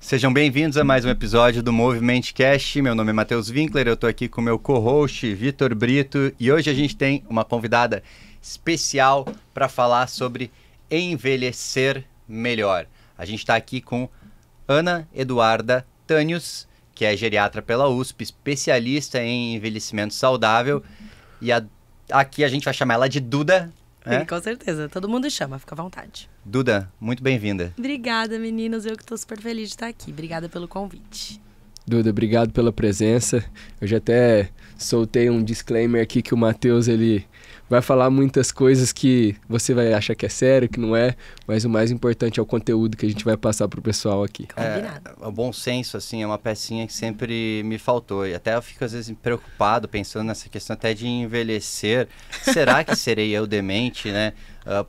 Sejam bem-vindos a mais um episódio do Movimentcast. Meu nome é Matheus Winkler, eu estou aqui com o meu co-host, Vitor Brito, e hoje a gente tem uma convidada especial para falar sobre envelhecer melhor. A gente está aqui com Ana Eduarda Tânios, que é geriatra pela USP, especialista em envelhecimento saudável, e aqui a gente vai chamar ela de Duda. Sim, com certeza. Todo mundo chama, fica à vontade. Duda, muito bem-vinda. Obrigada, meninos. Eu que estou super feliz de estar aqui. Obrigada pelo convite. Duda, obrigado pela presença. Eu já até soltei um disclaimer aqui que o Matheus, ele vai falar muitas coisas que você vai achar que é sério, que não é, mas o mais importante é o conteúdo que a gente vai passar pro pessoal aqui. O bom senso, assim, é uma pecinha que sempre me faltou. E até eu fico, às vezes, preocupado, pensando nessa questão até de envelhecer. Será que serei eu demente, né?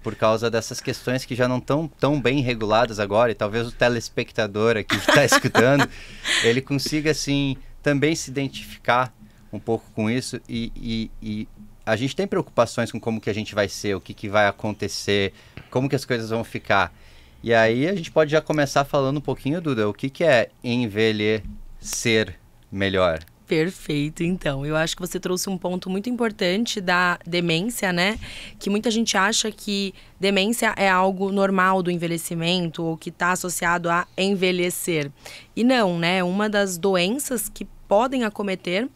Por causa dessas questões que já não estão tão bem reguladas agora, e talvez o telespectador aqui que está escutando, ele consiga, assim, também se identificar um pouco com isso e a gente tem preocupações com como que a gente vai ser, o que vai acontecer, como que as coisas vão ficar. E aí a gente pode já começar falando um pouquinho, Duda, o que é envelhecer melhor? Perfeito, então. Eu acho que você trouxe um ponto muito importante da demência, né? Que muita gente acha que demência é algo normal do envelhecimento ou que está associado a envelhecer. E não, né? Uma das doenças que podem acometer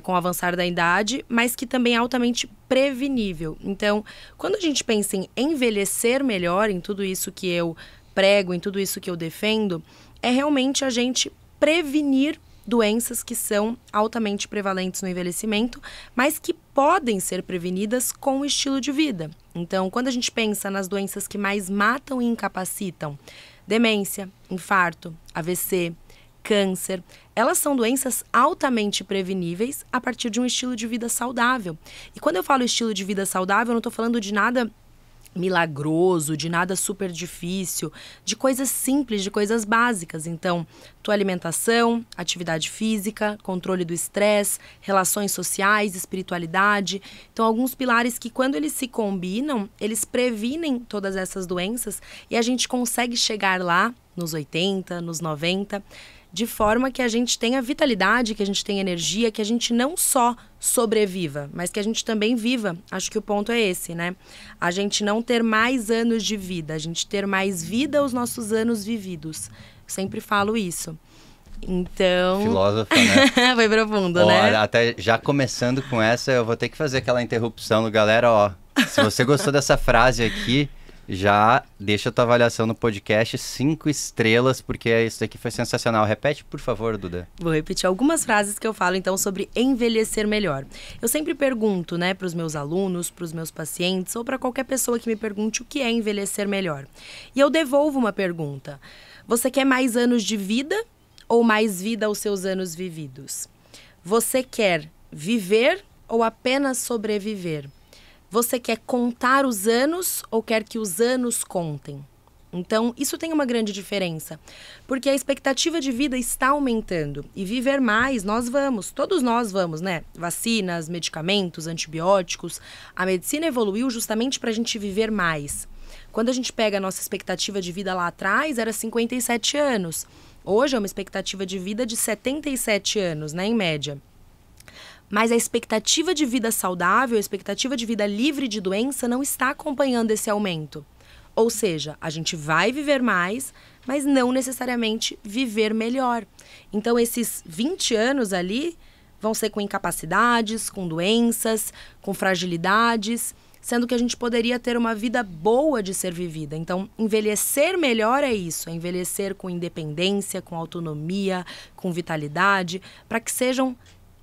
com o avançar da idade, mas que também é altamente prevenível. Então, quando a gente pensa em envelhecer melhor, em tudo isso que eu prego, em tudo isso que eu defendo, é realmente a gente prevenir doenças que são altamente prevalentes no envelhecimento, mas que podem ser prevenidas com o estilo de vida. Então, quando a gente pensa nas doenças que mais matam e incapacitam, demência, infarto, AVC, câncer, elas são doenças altamente preveníveis a partir de um estilo de vida saudável. E quando eu falo estilo de vida saudável, eu não estou falando de nada milagroso, de nada super difícil, de coisas simples, de coisas básicas. Então, tua alimentação, atividade física, controle do estresse, relações sociais, espiritualidade. Então, alguns pilares que, quando eles se combinam, eles previnem todas essas doenças e a gente consegue chegar lá nos 80, nos 90, de forma que a gente tenha vitalidade, que a gente tenha energia, que a gente não só sobreviva, mas que a gente também viva. Acho que o ponto é esse, né? A gente não ter mais anos de vida, a gente ter mais vida aos nossos anos vividos. Sempre falo isso. Então... Filósofa, né? Foi profundo, né? Até já começando com essa, eu vou ter que fazer aquela interrupção no galera, ó. Se você gostou dessa frase aqui, já deixa a tua avaliação no podcast 5 estrelas, porque isso daqui foi sensacional. Repete, por favor, Duda. Vou repetir algumas frases que eu falo, então, sobre envelhecer melhor. Eu sempre pergunto, né, para os meus alunos, para os meus pacientes, ou para qualquer pessoa que me pergunte o que é envelhecer melhor. E eu devolvo uma pergunta. Você quer mais anos de vida ou mais vida aos seus anos vividos? Você quer viver ou apenas sobreviver? Você quer contar os anos ou quer que os anos contem? Então, isso tem uma grande diferença, porque a expectativa de vida está aumentando e viver mais, todos nós vamos, né? Vacinas, medicamentos, antibióticos, a medicina evoluiu justamente para a gente viver mais. Quando a gente pega a nossa expectativa de vida lá atrás, era 57 anos. Hoje é uma expectativa de vida de 77 anos, né, em média. Mas a expectativa de vida saudável, a expectativa de vida livre de doença não está acompanhando esse aumento. Ou seja, a gente vai viver mais, mas não necessariamente viver melhor. Então, esses 20 anos ali vão ser com incapacidades, com doenças, com fragilidades, sendo que a gente poderia ter uma vida boa de ser vivida. Então, envelhecer melhor é isso, é envelhecer com independência, com autonomia, com vitalidade, para que sejam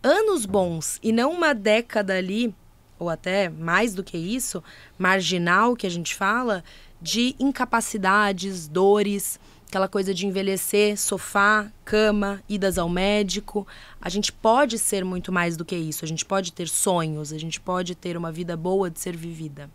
anos bons e não uma década ali, ou até mais do que isso, marginal que a gente fala, de incapacidades, dores, aquela coisa de envelhecer, sofá, cama, idas ao médico. A gente pode ser muito mais do que isso, a gente pode ter sonhos, a gente pode ter uma vida boa de ser vivida.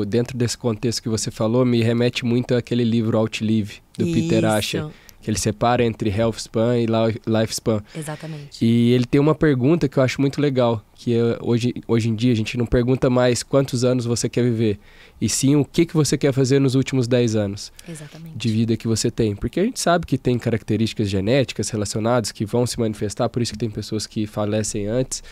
Dentro desse contexto que você falou, me remete muito àquele livro Outlive, do Peter Asher, Ele separa entre Health Span e Life Span. Exatamente. E ele tem uma pergunta que eu acho muito legal, que é, hoje em dia a gente não pergunta mais quantos anos você quer viver, e sim o que você quer fazer nos últimos 10 anos Exatamente. de vida que você tem. Porque a gente sabe que tem características genéticas relacionadas que vão se manifestar, por isso que tem pessoas que falecem antes,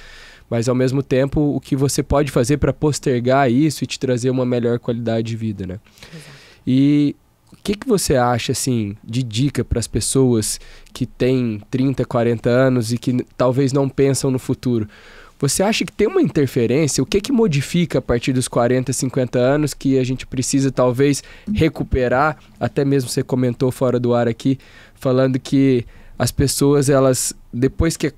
mas ao mesmo tempo o que você pode fazer para postergar isso e te trazer uma melhor qualidade de vida, né? Exato. E o que você acha, assim, de dica para as pessoas que têm 30, 40 anos e que talvez não pensam no futuro? Você acha que tem uma interferência? O que modifica a partir dos 40, 50 anos que a gente precisa talvez recuperar? Até mesmo você comentou fora do ar aqui, falando que as pessoas, elas, depois que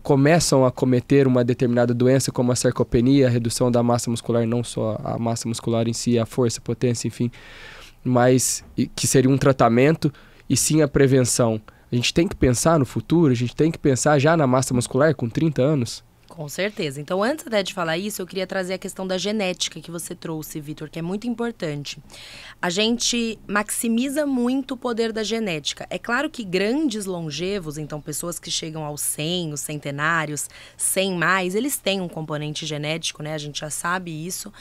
começam a cometer uma determinada doença, como a sarcopenia, a redução da massa muscular, não só a massa muscular em si, a força, a potência, enfim, mas que seria um tratamento, e sim a prevenção. A gente tem que pensar no futuro, a gente tem que pensar já na massa muscular com 30 anos? Com certeza. Então, antes até de falar isso, eu queria trazer a questão da genética que você trouxe, Vitor, que é muito importante. A gente maximiza muito o poder da genética. É claro que grandes longevos, então pessoas que chegam aos 100, os centenários, 100 mais, eles têm um componente genético, né? A gente já sabe isso.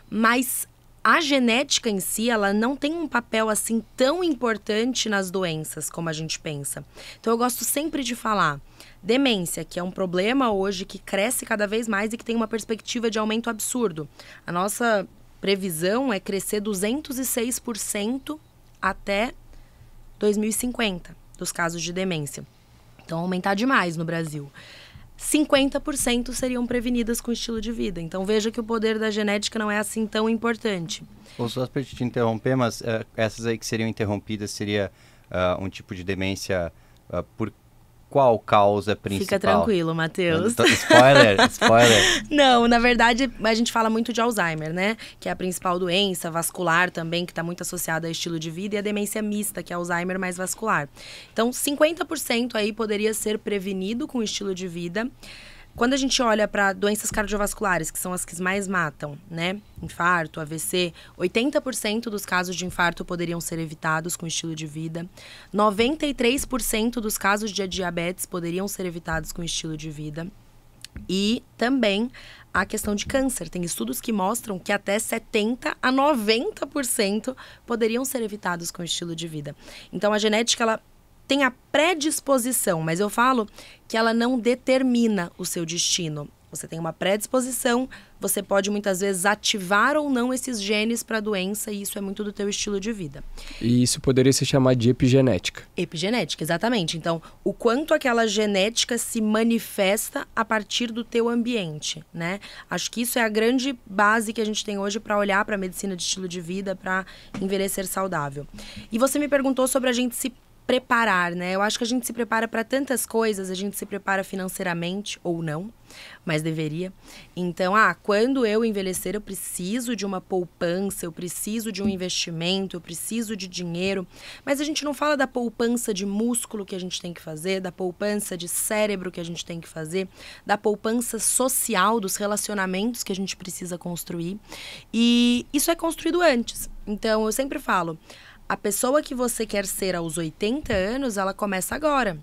Mas a genética em si, ela não tem um papel assim tão importante nas doenças como a gente pensa. Então, eu gosto sempre de falar demência, que é um problema hoje que cresce cada vez mais e que tem uma perspectiva de aumento absurdo. A nossa previsão é crescer 206% até 2050 dos casos de demência. Então, aumentar demais no Brasil. 50% seriam prevenidas com estilo de vida. Então, veja que o poder da genética não é assim tão importante. Ou só para te interromper, mas essas aí que seriam interrompidas seria um tipo de demência por qual causa principal? Fica tranquilo, Matheus. Spoiler. Não, na verdade, a gente fala muito de Alzheimer, né? Que é a principal doença vascular também, que está muito associada a estilo de vida, e a demência mista, que é Alzheimer mais vascular. Então, 50% aí poderia ser prevenido com estilo de vida. Quando a gente olha para doenças cardiovasculares, que são as que mais matam, né? Infarto, AVC, 80% dos casos de infarto poderiam ser evitados com estilo de vida. 93% dos casos de diabetes poderiam ser evitados com estilo de vida. E também a questão de câncer. Tem estudos que mostram que até 70% a 90% poderiam ser evitados com estilo de vida. Então, a genética, ela tem a predisposição, mas eu falo que ela não determina o seu destino. Você tem uma predisposição, você pode muitas vezes ativar ou não esses genes para a doença, e isso é muito do teu estilo de vida. E isso poderia ser chamado de epigenética. Epigenética, exatamente. Então, o quanto aquela genética se manifesta a partir do teu ambiente, né? Acho que isso é a grande base que a gente tem hoje para olhar para a medicina de estilo de vida, para envelhecer saudável. E você me perguntou sobre a gente se preparar, né? Eu acho que a gente se prepara para tantas coisas, a gente se prepara financeiramente ou não, mas deveria. Então, quando eu envelhecer, eu preciso de uma poupança, eu preciso de um investimento, eu preciso de dinheiro. Mas a gente não fala da poupança de músculo que a gente tem que fazer, da poupança de cérebro que a gente tem que fazer, da poupança social, dos relacionamentos que a gente precisa construir. E isso é construído antes. Então, eu sempre falo, a pessoa que você quer ser aos 80 anos, ela começa agora.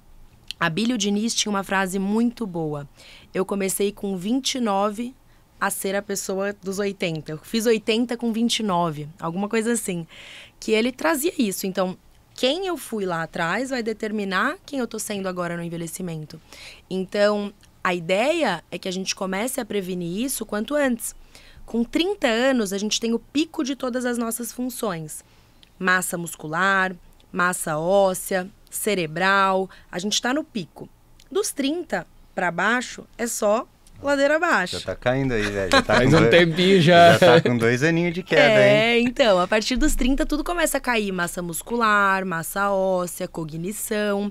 A Bílio Diniz tinha uma frase muito boa. Eu comecei com 29 a ser a pessoa dos 80. Eu fiz 80 com 29, alguma coisa assim. Que ele trazia isso. Então, quem eu fui lá atrás vai determinar quem eu tô sendo agora no envelhecimento. Então, a ideia é que a gente comece a prevenir isso quanto antes. Com 30 anos, a gente tem o pico de todas as nossas funções. Massa muscular, massa óssea, cerebral, a gente tá no pico. Dos 30 para baixo, é só ladeira abaixo. Já tá caindo aí, velho. Já tá faz um tempinho já. Já tá com 2 aninhos de queda, hein? Então, a partir dos 30 tudo começa a cair. Massa muscular, massa óssea, cognição.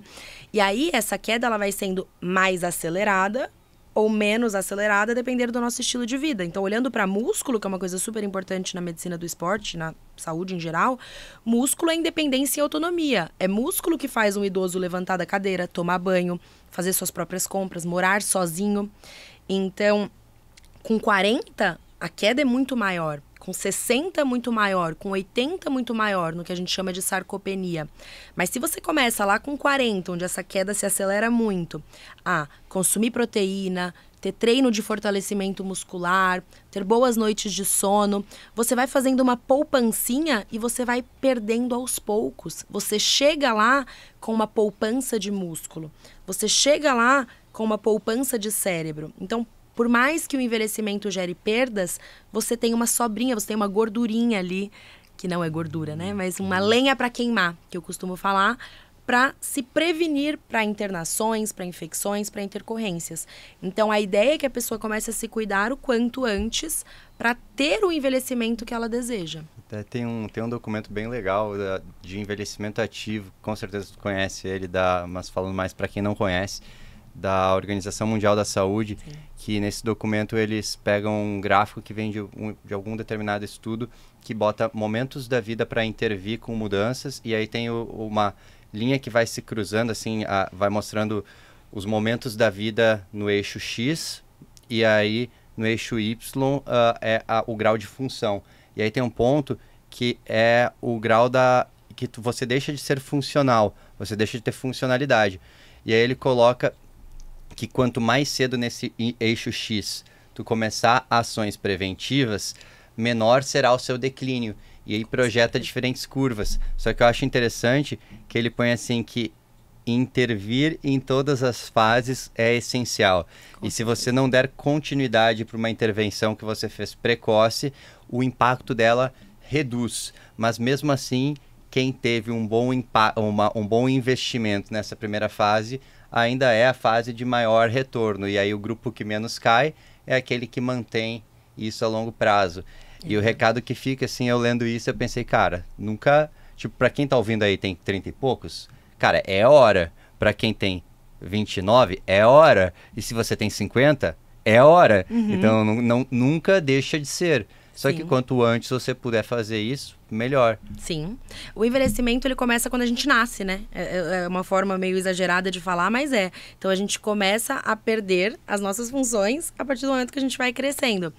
E aí, essa queda, ela vai sendo mais acelerada ou menos acelerada, dependendo do nosso estilo de vida. Então, olhando para músculo, que é uma coisa super importante na medicina do esporte, na saúde em geral, músculo é independência e autonomia. É músculo que faz um idoso levantar da cadeira, tomar banho, fazer suas próprias compras, morar sozinho. Então, com 40, a queda é muito maior. Com 60 muito maior, com 80 muito maior, no que a gente chama de sarcopenia. Mas se você começa lá com 40, onde essa queda se acelera muito, a consumir proteína, ter treino de fortalecimento muscular, ter boas noites de sono, você vai fazendo uma poupancinha e você vai perdendo aos poucos. Você chega lá com uma poupança de músculo. Você chega lá com uma poupança de cérebro. Então, por mais que o envelhecimento gere perdas, você tem uma sobrinha, você tem uma gordurinha ali, que não é gordura, né? Mas uma lenha para queimar, que eu costumo falar, para se prevenir para internações, para infecções, para intercorrências. Então, a ideia é que a pessoa comece a se cuidar o quanto antes para ter o envelhecimento que ela deseja. Tem um documento bem legal de envelhecimento ativo, com certeza tu conhece ele, mas falando mais para quem não conhece, da Organização Mundial da Saúde, sim, que nesse documento eles pegam um gráfico que vem de algum determinado estudo que bota momentos da vida para intervir com mudanças, e aí tem uma linha que vai se cruzando, assim, vai mostrando os momentos da vida no eixo X, e aí no eixo Y o grau de função. E aí tem um ponto que é o grau que você deixa de ser funcional, você deixa de ter funcionalidade. E aí ele coloca que quanto mais cedo nesse eixo X tu começar ações preventivas, menor será o seu declínio. E aí projeta diferentes curvas. Só que eu acho interessante que ele põe assim que intervir em todas as fases é essencial. E se você não der continuidade para uma intervenção que você fez precoce, o impacto dela reduz. Mas mesmo assim, quem teve um bom investimento nessa primeira fase ainda é a fase de maior retorno. E aí o grupo que menos cai é aquele que mantém isso a longo prazo. E o recado que fica, assim, eu lendo isso, eu pensei, cara, nunca... Tipo, pra quem tá ouvindo aí tem 30 e poucos, cara, é hora. Pra quem tem 29, é hora. E se você tem 50, é hora. Uhum. Então, nunca deixa de ser. Só Sim. que quanto antes você puder fazer isso, melhor. Sim. O envelhecimento, ele começa quando a gente nasce, né? É uma forma meio exagerada de falar, mas é. Então, a gente começa a perder as nossas funções a partir do momento que a gente vai crescendo.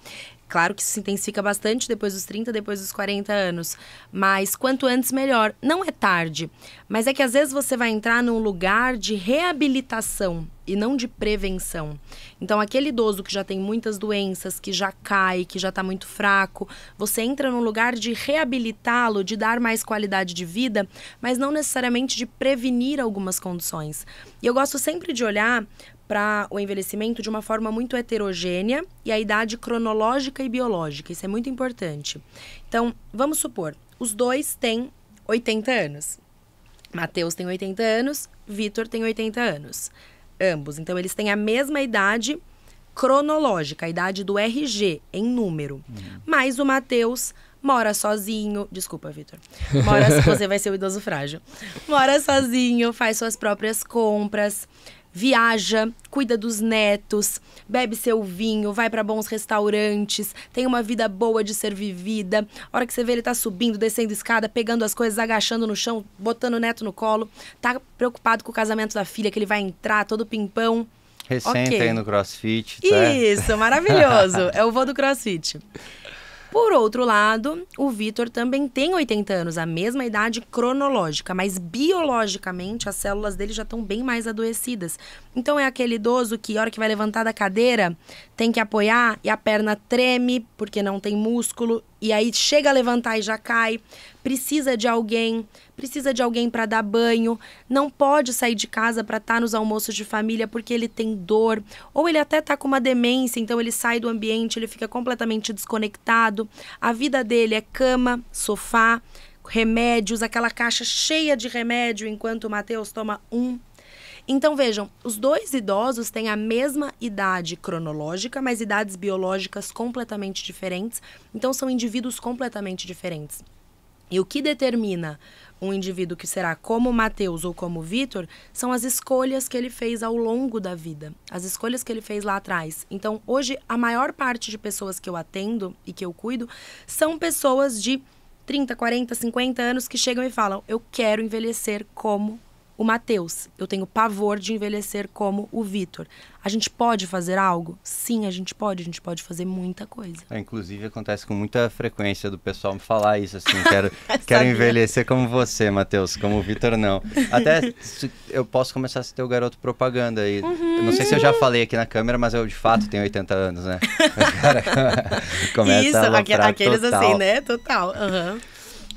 Claro que isso se intensifica bastante depois dos 30, depois dos 40 anos. Mas quanto antes, melhor. Não é tarde. Mas é que às vezes você vai entrar num lugar de reabilitação e não de prevenção. Então, aquele idoso que já tem muitas doenças, que já cai, que já está muito fraco, você entra num lugar de reabilitá-lo, de dar mais qualidade de vida, mas não necessariamente de prevenir algumas condições. E eu gosto sempre de olhar para o envelhecimento de uma forma muito heterogênea e a idade cronológica e biológica. Isso é muito importante. Então, vamos supor, os dois têm 80 anos. Matheus tem 80 anos, Vitor tem 80 anos. Ambos. Então, eles têm a mesma idade cronológica, a idade do RG, em número. Mas o Matheus mora sozinho. Desculpa, Vitor. Você vai ser o idoso frágil. Mora sozinho, faz suas próprias compras, viaja, cuida dos netos, bebe seu vinho, vai para bons restaurantes, tem uma vida boa de ser vivida. A hora que você vê, ele tá subindo, descendo escada, pegando as coisas, agachando no chão, botando o neto no colo. Tá preocupado com o casamento da filha, que ele vai entrar todo pimpão. Recém aí no CrossFit. Tá? Isso, maravilhoso. É o vô do CrossFit. Por outro lado, o Vitor também tem 80 anos, a mesma idade cronológica, mas biologicamente as células dele já estão bem mais adoecidas. Então é aquele idoso que, a hora que vai levantar da cadeira, tem que apoiar e a perna treme porque não tem músculo, e aí chega a levantar e já cai. Precisa de alguém para dar banho, não pode sair de casa para estar nos almoços de família porque ele tem dor, ou ele até está com uma demência, então ele sai do ambiente, ele fica completamente desconectado. A vida dele é cama, sofá, remédios, aquela caixa cheia de remédio enquanto o Matheus toma um. Então vejam, os dois idosos têm a mesma idade cronológica, mas idades biológicas completamente diferentes, então são indivíduos completamente diferentes. E o que determina um indivíduo que será como Matheus ou como Vitor são as escolhas que ele fez ao longo da vida, as escolhas que ele fez lá atrás. Então, hoje, a maior parte de pessoas que eu atendo e que eu cuido são pessoas de 30, 40, 50 anos que chegam e falam: eu quero envelhecer como o Matheus. Eu tenho pavor de envelhecer como o Vitor. A gente pode fazer algo? Sim, a gente pode fazer muita coisa. Inclusive, acontece com muita frequência do pessoal me falar isso, assim, quero envelhecer como você, Matheus, como o Vitor não. Até eu posso começar a ser teu garoto propaganda aí. Eu não sei se eu já falei aqui na câmera, mas eu de fato tenho 80 anos, né? O cara começa isso, a aloprar aqueles total. assim, né? Total.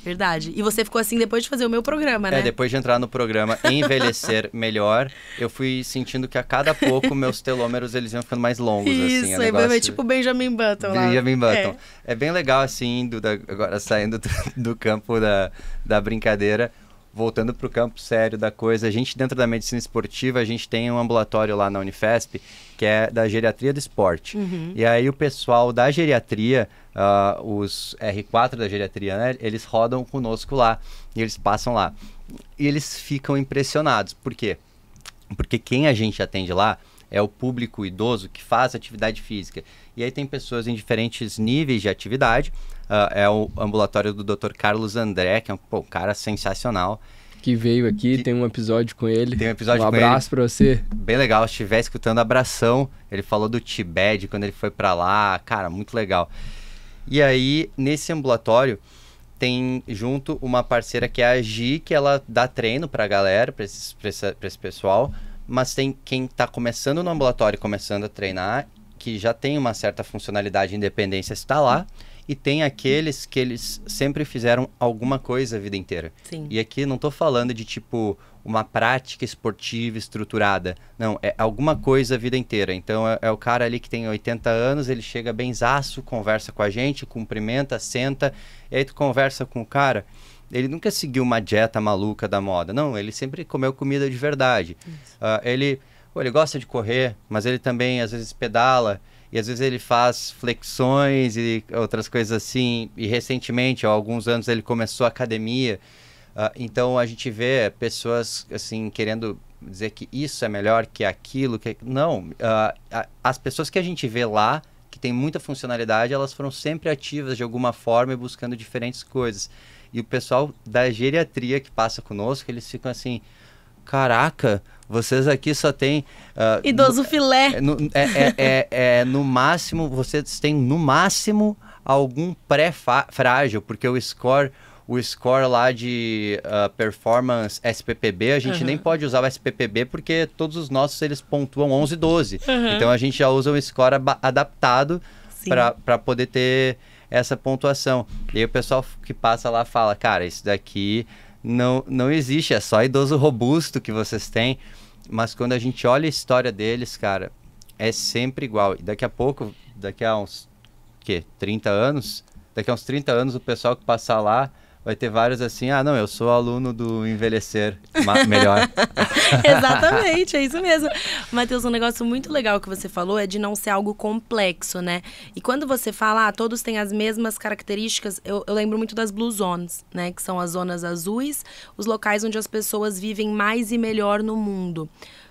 Verdade. E você ficou assim depois de fazer o meu programa, né? Depois de entrar no programa Envelhecer Melhor, eu fui sentindo que a cada pouco meus telômeros eles iam ficando mais longos, isso, assim. Negócio... é tipo Benjamin Button lá. Benjamin Button. É bem legal, assim, agora saindo do campo da brincadeira, voltando para o campo sério da coisa. A gente, dentro da medicina esportiva, a gente tem um ambulatório lá na Unifesp, que é da geriatria do esporte. E aí o pessoal da geriatria, os R4 da geriatria, né, eles rodam conosco lá, e eles passam lá. E eles ficam impressionados. Por quê? Porque quem a gente atende lá é o público idoso que faz atividade física. E aí tem pessoas em diferentes níveis de atividade. É o ambulatório do Dr. Carlos André, que é um cara sensacional. Que veio aqui, tem um episódio com ele. Tem um episódio com ele. Um abraço pra você. Bem legal, se estiver escutando, abração. Ele falou do Tibete, quando ele foi pra lá. Cara, muito legal. E aí, nesse ambulatório, tem junto uma parceira que é a Gi, que ela dá treino pra galera, pra esse pessoal. Mas tem quem tá começando no ambulatório, começando a treinar, que já tem uma certa funcionalidade e independência, está lá. E tem aqueles que eles sempre fizeram alguma coisa a vida inteira. Sim. E aqui não tô falando de, tipo, uma prática esportiva estruturada. Não, é alguma coisa a vida inteira. Então, é o cara ali que tem 80 anos, ele chega benzaço, conversa com a gente, cumprimenta, senta. E aí tu conversa com o cara, ele nunca seguiu uma dieta maluca da moda. Não, ele sempre comeu comida de verdade. Ele gosta de correr, mas ele também, às vezes, pedala. E às vezes ele faz flexões e outras coisas assim. E recentemente, há alguns anos, ele começou a academia. Então a gente vê pessoas assim querendo dizer que isso é melhor que aquilo. Não, as pessoas que a gente vê lá, que tem muita funcionalidade, elas foram sempre ativas de alguma forma e buscando diferentes coisas. E o pessoal da geriatria que passa conosco, eles ficam assim... Caraca, vocês aqui só tem... idoso filé. No máximo, vocês têm no máximo algum pré-frágil, porque o score lá de performance SPPB, a gente nem pode usar o SPPB porque todos os nossos eles pontuam 11 e 12. Então a gente já usa um score adaptado para poder ter essa pontuação. E aí o pessoal que passa lá fala, cara, isso daqui... Não existe, é só idoso robusto que vocês têm, mas quando a gente olha a história deles, cara, é sempre igual. E daqui a uns 30 anos, daqui a uns 30 anos o pessoal que passar lá vai ter vários assim, não, eu sou aluno do Envelhecer Melhor. Exatamente, é isso mesmo. Matheus, um negócio muito legal que você falou é de não ser algo complexo, né? E quando você fala, todos têm as mesmas características, eu lembro muito das Blue Zones, né? Que são as zonas azuis, os locais onde as pessoas vivem mais e melhor no mundo.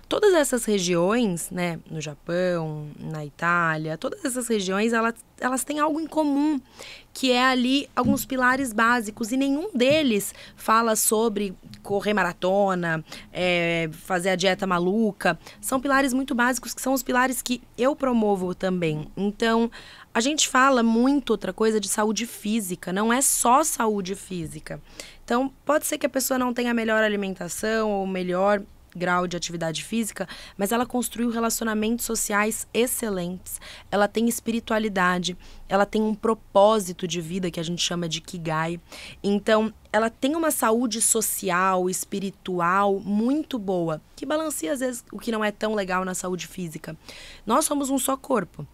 Todas essas regiões, né, no Japão, na Itália, todas essas regiões, elas têm algo em comum, que é ali alguns pilares básicos, e nenhum deles fala sobre correr maratona, fazer a dieta maluca. São pilares muito básicos, que são os pilares que eu promovo também. Então, a gente fala muito outra coisa de saúde física, não é só saúde física. Então, pode ser que a pessoa não tenha a melhor alimentação ou melhor grau de atividade física, mas ela construiu relacionamentos sociais excelentes, ela tem espiritualidade, ela tem um propósito de vida que a gente chama de Ikigai. Então, ela tem uma saúde social, espiritual muito boa, que balanceia às vezes o que não é tão legal na saúde física. Nós somos um só corpo,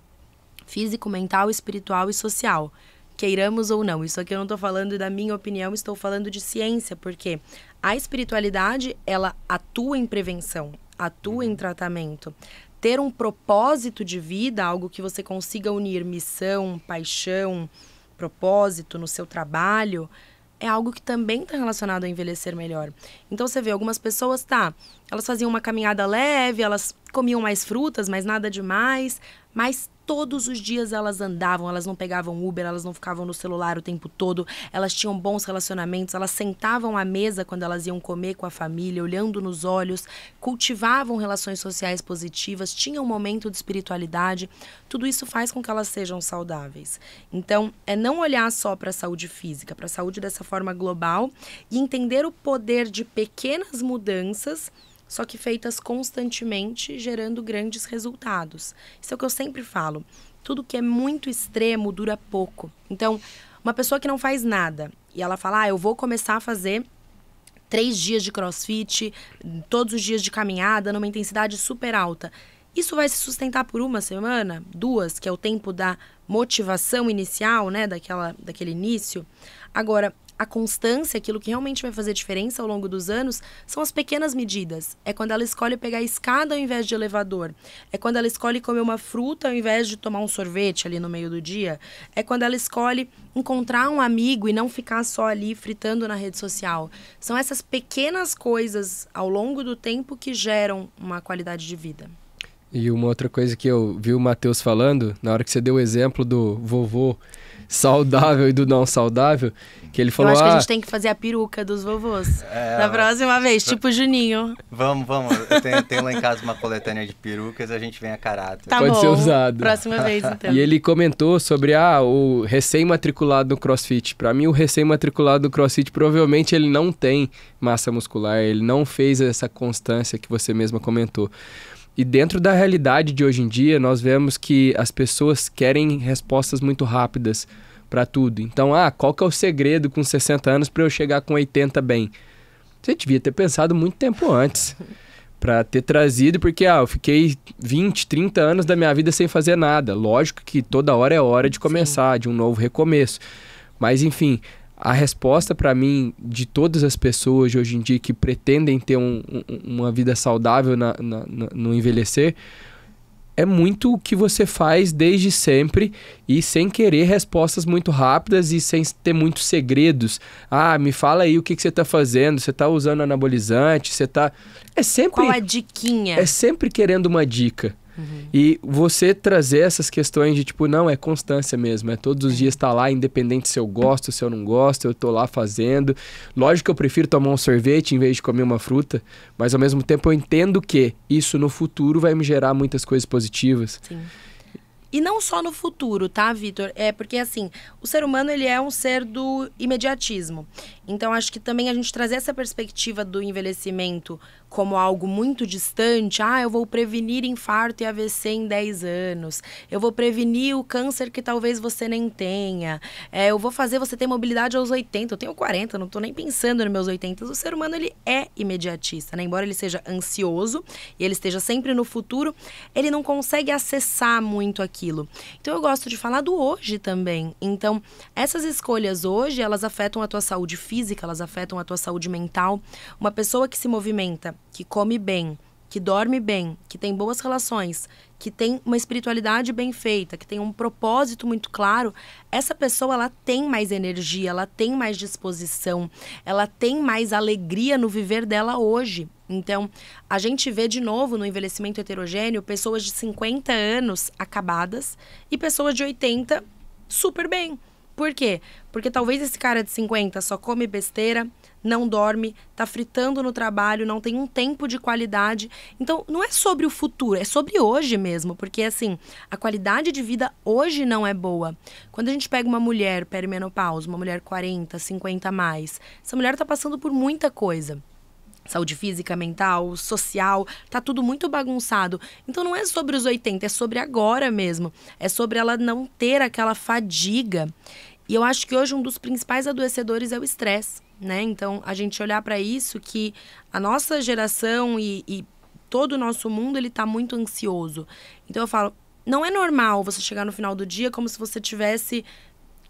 físico, mental, espiritual e social. Queiramos ou não, isso aqui eu não estou falando da minha opinião, estou falando de ciência, porque a espiritualidade, ela atua em prevenção, atua em tratamento. Ter um propósito de vida, algo que você consiga unir missão, paixão, propósito no seu trabalho, é algo que também está relacionado a envelhecer melhor. Então você vê algumas pessoas, elas faziam uma caminhada leve, elas comiam mais frutas, mas nada demais. Mas todos os dias elas andavam, elas não pegavam Uber, elas não ficavam no celular o tempo todo, elas tinham bons relacionamentos, elas sentavam à mesa quando elas iam comer com a família, olhando nos olhos, cultivavam relações sociais positivas, tinham um momento de espiritualidade. Tudo isso faz com que elas sejam saudáveis. Então, é não olhar só para a saúde física, para a saúde dessa forma global e entender o poder de pequenas mudanças, só que feitas constantemente, gerando grandes resultados. Isso é o que eu sempre falo. Tudo que é muito extremo dura pouco. Então, uma pessoa que não faz nada e ela fala, eu vou começar a fazer 3 dias de crossfit, todos os dias de caminhada, numa intensidade super alta. Isso vai se sustentar por 1 semana, 2, que é o tempo da motivação inicial, né, daquele início. Agora, a constância, aquilo que realmente vai fazer diferença ao longo dos anos, são as pequenas medidas. É quando ela escolhe pegar a escada ao invés de elevador. É quando ela escolhe comer uma fruta ao invés de tomar um sorvete ali no meio do dia. É quando ela escolhe encontrar um amigo e não ficar só ali fritando na rede social. São essas pequenas coisas ao longo do tempo que geram uma qualidade de vida. E uma outra coisa que eu vi o Matheus falando, na hora que você deu o exemplo do vovô saudável e do não saudável, que ele falou... Eu acho que a gente tem que fazer a peruca dos vovôs da próxima vez, tipo Juninho. Vamos. Eu tenho lá em casa uma coletânea de perucas, a gente vem a caráter. Tá Pode bom. ser usado. Próxima vez, então. E ele comentou sobre o recém-matriculado no CrossFit. Para mim, o recém-matriculado no CrossFit, provavelmente ele não tem massa muscular, ele não fez essa constância que você mesma comentou. E dentro da realidade de hoje em dia, nós vemos que as pessoas querem respostas muito rápidas para tudo. Então, qual que é o segredo com 60 anos para eu chegar com 80 bem? Você devia ter pensado muito tempo antes para ter trazido, porque eu fiquei 20, 30 anos da minha vida sem fazer nada. Lógico que toda hora é hora de começar, de um novo recomeço. Mas, enfim, a resposta para mim, de todas as pessoas de hoje em dia que pretendem ter uma vida saudável no envelhecer, é muito o que você faz desde sempre e sem querer respostas muito rápidas e sem ter muitos segredos. Me fala aí o que você está fazendo, você está usando anabolizante, você está... Qual a diquinha? É sempre querendo uma dica. Uhum. E você trazer essas questões de tipo, não, é constância mesmo, é todos os dias estar lá, independente se eu gosto, se eu não gosto, eu tô lá fazendo. Lógico que eu prefiro tomar um sorvete em vez de comer uma fruta, mas ao mesmo tempo eu entendo que isso no futuro vai me gerar muitas coisas positivas. Sim. E não só no futuro, tá, Vitor? É porque, assim, o ser humano, ele é um ser do imediatismo. Então, acho que também a gente trazer essa perspectiva do envelhecimento como algo muito distante. Eu vou prevenir infarto e AVC em 10 anos. Eu vou prevenir o câncer que talvez você nem tenha. Eu vou fazer você ter mobilidade aos 80. Eu tenho 40, não tô nem pensando nos meus 80. O ser humano, ele é imediatista, né? Embora ele seja ansioso e ele esteja sempre no futuro, ele não consegue acessar muito aquilo. Então, eu gosto de falar do hoje também. Então, essas escolhas hoje, elas afetam a tua saúde física, elas afetam a tua saúde mental. Uma pessoa que se movimenta, que come bem, que dorme bem, que tem boas relações, que tem uma espiritualidade bem feita, que tem um propósito muito claro, essa pessoa, ela tem mais energia, ela tem mais disposição, ela tem mais alegria no viver dela hoje. Então, a gente vê de novo no envelhecimento heterogêneo pessoas de 50 anos acabadas e pessoas de 80 super bem. Por quê? Porque talvez esse cara de 50 só come besteira, não dorme, tá fritando no trabalho, não tem um tempo de qualidade. Então, não é sobre o futuro, é sobre hoje mesmo. Porque, assim, a qualidade de vida hoje não é boa. Quando a gente pega uma mulher perimenopausa, uma mulher 40, 50 a mais, essa mulher tá passando por muita coisa. Saúde física, mental, social, tá tudo muito bagunçado. Então não é sobre os 80, é sobre agora mesmo. É sobre ela não ter aquela fadiga. E eu acho que hoje um dos principais adoecedores é o estresse, né? Então a gente olhar para isso, que a nossa geração e todo o nosso mundo, ele tá muito ansioso. Então eu falo, não é normal você chegar no final do dia como se você tivesse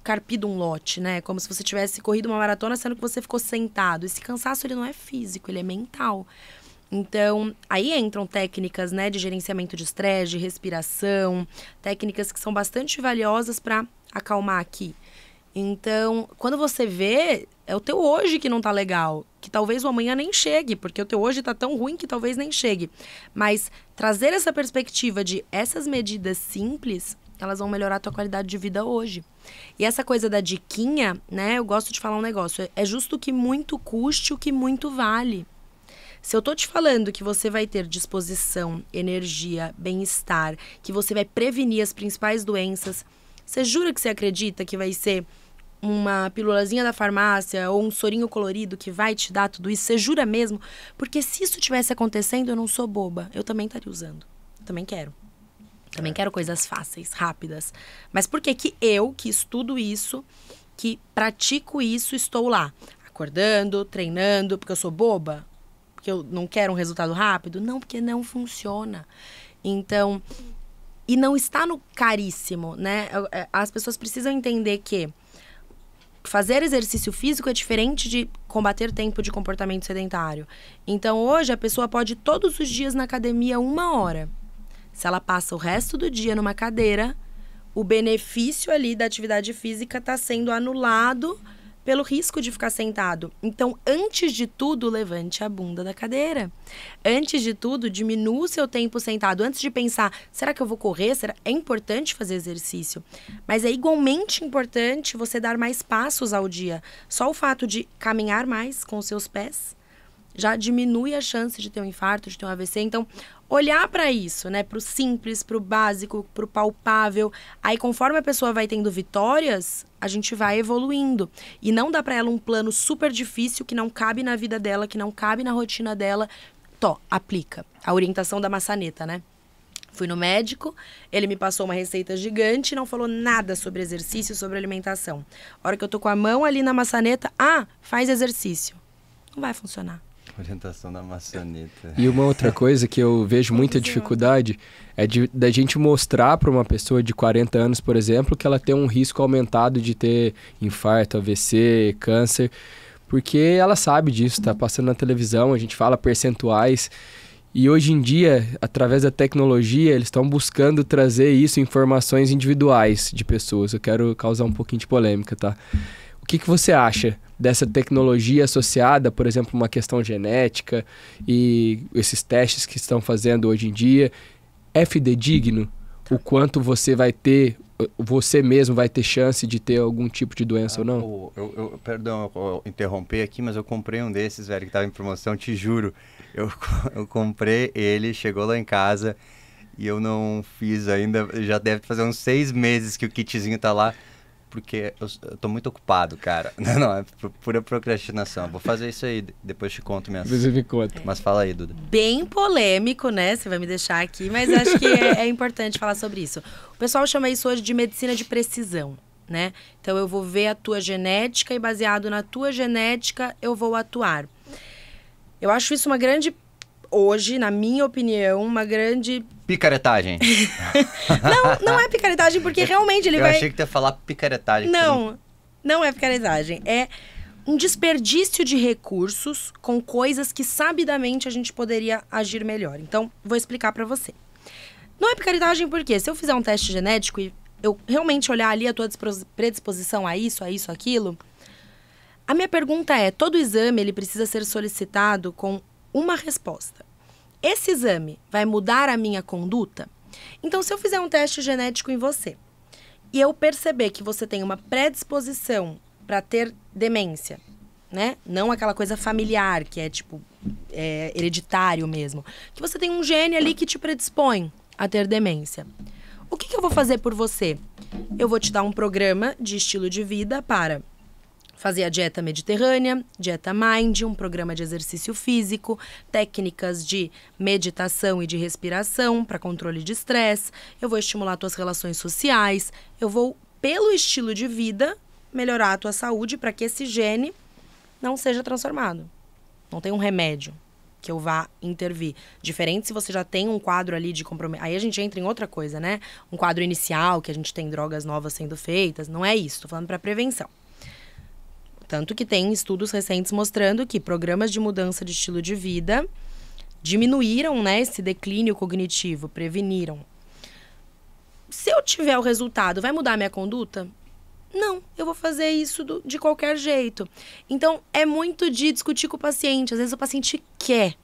carpido um lote, né? Como se você tivesse corrido uma maratona, sendo que você ficou sentado. Esse cansaço, ele não é físico, ele é mental. Então, aí entram técnicas, né, de gerenciamento de estresse, de respiração, técnicas que são bastante valiosas para acalmar aqui. Então, quando você vê, É o teu hoje que não tá legal, que talvez o amanhã nem chegue, porque o teu hoje tá tão ruim que talvez nem chegue. Mas trazer essa perspectiva de essas medidas simples, elas vão melhorar a tua qualidade de vida hoje. E essa coisa da diquinha, né, eu gosto de falar um negócio, é justo que muito custe o que muito vale. Se eu tô te falando que você vai ter disposição, energia, bem-estar, que você vai prevenir as principais doenças, você jura que você acredita que vai ser uma pílulazinha da farmácia ou um sorinho colorido que vai te dar tudo isso? Você jura mesmo? Porque se isso tivesse acontecendo, eu não sou boba. Eu também estaria usando. Eu também quero. Também quero coisas fáceis, rápidas. Mas por que que eu, que estudo isso, que pratico isso, estou lá? Acordando, treinando, porque eu sou boba? Porque eu não quero um resultado rápido? Não, porque não funciona. Então, e não está no caríssimo, né? As pessoas precisam entender que fazer exercício físico é diferente de combater tempo de comportamento sedentário. Então, hoje, a pessoa pode ir todos os dias na academia 1 hora. Se ela passa o resto do dia numa cadeira, o benefício ali da atividade física está sendo anulado pelo risco de ficar sentado. Então, antes de tudo, levante a bunda da cadeira. Antes de tudo, diminua o seu tempo sentado. Antes de pensar, será que eu vou correr? É importante fazer exercício. Mas é igualmente importante você dar mais passos ao dia. Só o fato de caminhar mais com os seus pés já diminui a chance de ter um infarto, de ter um AVC. Então, olhar para isso, né? Para o simples, para o básico, para o palpável. Aí, conforme a pessoa vai tendo vitórias, a gente vai evoluindo. E não dá para ela um plano super difícil que não cabe na vida dela, que não cabe na rotina dela. Aplica. A orientação da maçaneta, né? Fui no médico, ele me passou uma receita gigante, não falou nada sobre exercício, sobre alimentação. A hora que eu tô com a mão ali na maçaneta, faz exercício. Não vai funcionar. Orientação da maçaneta. E uma outra coisa que eu vejo muita dificuldade é da gente mostrar para uma pessoa de 40 anos, por exemplo, que ela tem um risco aumentado de ter infarto, AVC, câncer, porque ela sabe disso, tá passando na televisão, a gente fala percentuais. E hoje em dia, através da tecnologia, eles estão buscando trazer isso, informações individuais de pessoas. Eu quero causar um pouquinho de polêmica, tá? O que você acha dessa tecnologia associada, por exemplo, uma questão genética e esses testes que estão fazendo hoje em dia? É fidedigno o quanto você vai ter, você mesmo vai ter chance de ter algum tipo de doença ou não? Perdão eu interromper aqui, mas eu comprei um desses, velho, que estava em promoção, te juro. Eu comprei ele, chegou lá em casa e eu não fiz ainda, já deve fazer uns 6 meses que o kitzinho tá lá. Porque eu tô muito ocupado, cara. Não, é pura procrastinação. Vou fazer isso aí, depois te conto minhas... Você me conta. Mas fala aí, Duda. Bem polêmico, né? Você vai me deixar aqui, mas acho que é importante falar sobre isso. O pessoal chama isso hoje de medicina de precisão, né? Então, eu vou ver a tua genética e baseado na tua genética, eu vou atuar. Eu acho isso uma grande... Hoje, na minha opinião, uma grande... Picaretagem. Não é picaretagem, porque realmente ele eu vai... achei que tu ia falar picaretagem. Não é picaretagem. É um desperdício de recursos com coisas que sabidamente a gente poderia agir melhor. Então, vou explicar pra você. Não é picaretagem porque se eu fizer um teste genético e eu realmente olhar ali a tua predisposição a isso, aquilo, a minha pergunta é, todo exame ele precisa ser solicitado com uma resposta. Esse exame vai mudar a minha conduta? Então, se eu fizer um teste genético em você e eu perceber que você tem uma predisposição para ter demência, né? Não aquela coisa familiar, que é tipo hereditário mesmo. Que você tem um gene ali que te predispõe a ter demência. O que eu vou fazer por você? Eu vou te dar um programa de estilo de vida para... fazer a dieta mediterrânea, dieta Mind, um programa de exercício físico, técnicas de meditação e de respiração para controle de estresse. Eu vou estimular tuas relações sociais. Eu vou, pelo estilo de vida, melhorar a tua saúde para que esse gene não seja transformado. Não tem um remédio que eu vá intervir. Diferente se você já tem um quadro ali de comprometimento. Aí a gente entra em outra coisa, né? Um quadro inicial, que a gente tem drogas novas sendo feitas. Não é isso. Estou falando para prevenção. Tanto que tem estudos recentes mostrando que programas de mudança de estilo de vida diminuíram, né, esse declínio cognitivo, preveniram. Se eu tiver o resultado, vai mudar a minha conduta? Não, eu vou fazer isso de qualquer jeito. Então, é muito de discutir com o paciente. Às vezes o paciente quer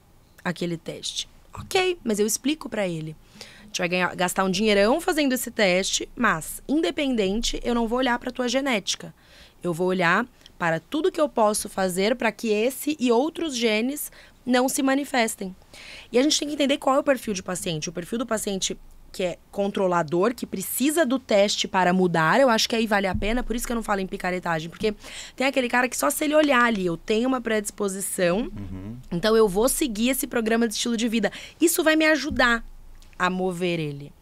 aquele teste. Ok, mas eu explico para ele. A gente vai gastar um dinheirão fazendo esse teste, mas, independente, eu não vou olhar para a tua genética. Eu vou olhar para tudo que eu posso fazer para que esse e outros genes não se manifestem. E a gente tem que entender qual é o perfil de paciente. O perfil do paciente que é controlador, que precisa do teste para mudar, eu acho que aí vale a pena, por isso que eu não falo em picaretagem, porque tem aquele cara que só se ele olhar ali, eu tenho uma predisposição, então eu vou seguir esse programa de estilo de vida. Isso vai me ajudar a mover ele.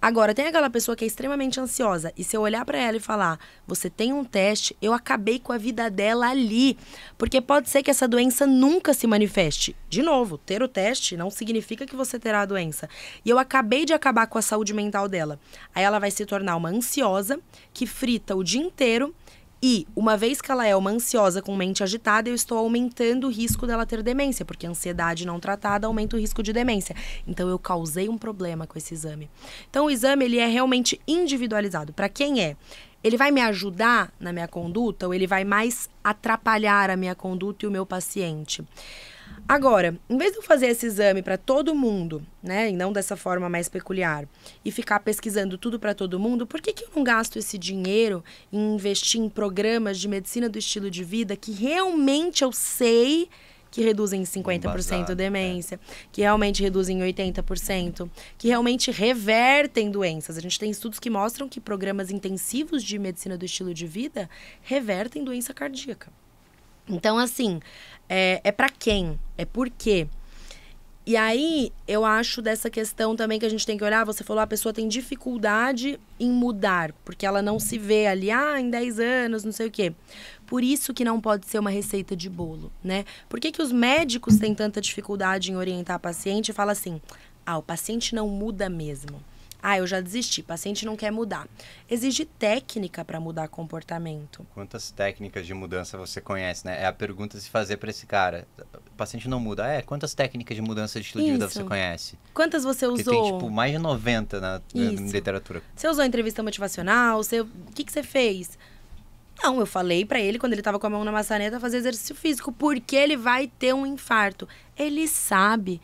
Agora, tem aquela pessoa que é extremamente ansiosa, e se eu olhar para ela e falar, você tem um teste, eu acabei com a vida dela ali, porque pode ser que essa doença nunca se manifeste. De novo, ter o teste não significa que você terá a doença. E eu acabei de acabar com a saúde mental dela. Aí ela vai se tornar uma ansiosa, que frita o dia inteiro, e, uma vez que ela é uma ansiosa com mente agitada, eu estou aumentando o risco dela ter demência, porque a ansiedade não tratada aumenta o risco de demência. Então, eu causei um problema com esse exame. Então, o exame, ele é realmente individualizado. Para quem é? Ele vai me ajudar na minha conduta ou ele vai mais atrapalhar a minha conduta e o meu paciente? Agora, em vez de eu fazer esse exame para todo mundo, né, e não dessa forma mais peculiar, e ficar pesquisando tudo para todo mundo, por que eu não gasto esse dinheiro em investir em programas de medicina do estilo de vida que realmente eu sei que reduzem em 50% a demência, que realmente reduzem em 80%, que realmente revertem doenças. A gente tem estudos que mostram que programas intensivos de medicina do estilo de vida revertem doença cardíaca. Então, assim, é para quem? É por quê? E aí, eu acho dessa questão também que a gente tem que olhar, você falou, a pessoa tem dificuldade em mudar, porque ela não se vê ali, em 10 anos, não sei o quê. Por isso que não pode ser uma receita de bolo, né? Por que os médicos têm tanta dificuldade em orientar a paciente e fala assim, o paciente não muda mesmo. Eu já desisti, paciente não quer mudar. Exige técnica para mudar comportamento. Quantas técnicas de mudança você conhece, né? É a pergunta a se fazer para esse cara. O paciente não muda. Quantas técnicas de mudança de estilo de vida você conhece? Quantas você usou? Porque tem, mais de 90 na literatura. Você usou entrevista motivacional? O que você fez? Não, eu falei para ele, quando ele tava com a mão na maçaneta, fazer exercício físico, porque ele vai ter um infarto. Ele sabe.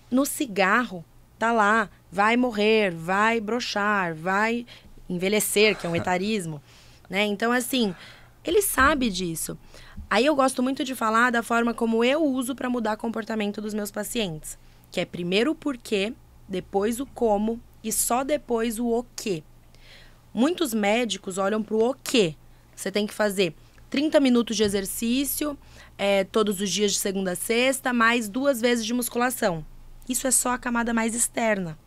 No cigarro, tá lá, vai morrer, vai brochar, vai envelhecer, que é um etarismo, né? Então, assim, ele sabe disso. Aí eu gosto muito de falar da forma como eu uso para mudar o comportamento dos meus pacientes, que é primeiro o porquê, depois o como e só depois o quê. Muitos médicos olham pro o quê. Você tem que fazer 30 minutos de exercício, todos os dias de segunda a sexta, mais 2 vezes de musculação. Isso é só a camada mais externa.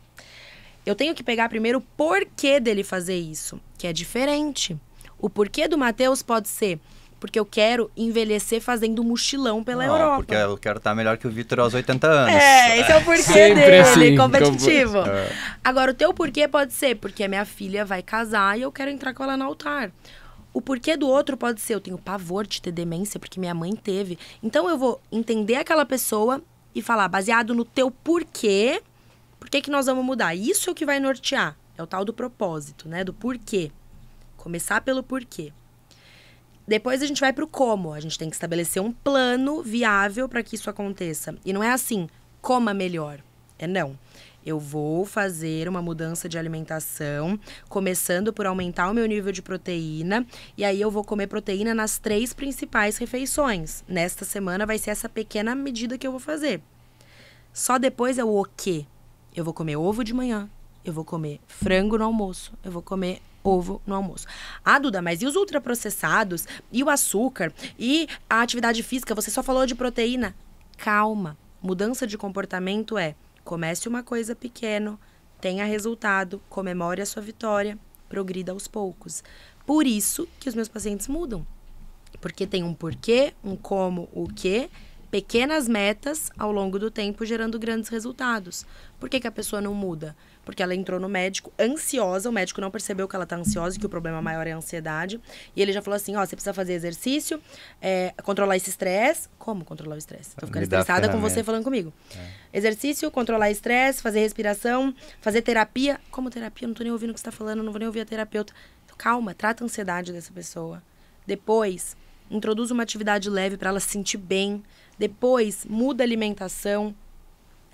Eu tenho que pegar primeiro o porquê dele fazer isso, que é diferente. O porquê do Matheus pode ser porque eu quero envelhecer fazendo mochilão pela Europa. Porque eu quero estar melhor que o Vitor aos 80 anos. Esse é o porquê Sempre dele, assim, competitivo. Agora, o teu porquê pode ser porque a minha filha vai casar e eu quero entrar com ela no altar. O porquê do outro pode ser, eu tenho pavor de ter demência porque minha mãe teve. Então, eu vou entender aquela pessoa e falar, baseado no teu porquê, por que nós vamos mudar? Isso é o que vai nortear. É o tal do propósito, né? Do porquê. Começar pelo porquê. Depois a gente vai pro como. A gente tem que estabelecer um plano viável para que isso aconteça. E não é assim, coma melhor. Não. Eu vou fazer uma mudança de alimentação, começando por aumentar o meu nível de proteína. E aí eu vou comer proteína nas 3 principais refeições. Nesta semana vai ser essa pequena medida que eu vou fazer. Só depois é o quê? Eu vou comer ovo de manhã. Eu vou comer frango no almoço. Eu vou comer ovo no almoço. Duda, mas e os ultraprocessados? E o açúcar? E a atividade física? Você só falou de proteína? Calma. Mudança de comportamento comece uma coisa pequena, tenha resultado, comemore a sua vitória, progrida aos poucos. Por isso que os meus pacientes mudam. Porque tem um porquê, um como, o quê pequenas metas ao longo do tempo, gerando grandes resultados. Por que a pessoa não muda? Porque ela entrou no médico ansiosa, o médico não percebeu que ela tá ansiosa, que o problema maior é a ansiedade. E ele já falou assim, ó, você precisa fazer exercício, controlar esse estresse. Como controlar o estresse? Tô ficando estressada com você falando comigo. Exercício, controlar estresse, fazer respiração, fazer terapia. Como terapia? Não tô nem ouvindo o que você tá falando, não vou nem ouvir a terapeuta. Então, calma, trata a ansiedade dessa pessoa. Depois, introduz uma atividade leve para ela se sentir bem. Depois, muda a alimentação.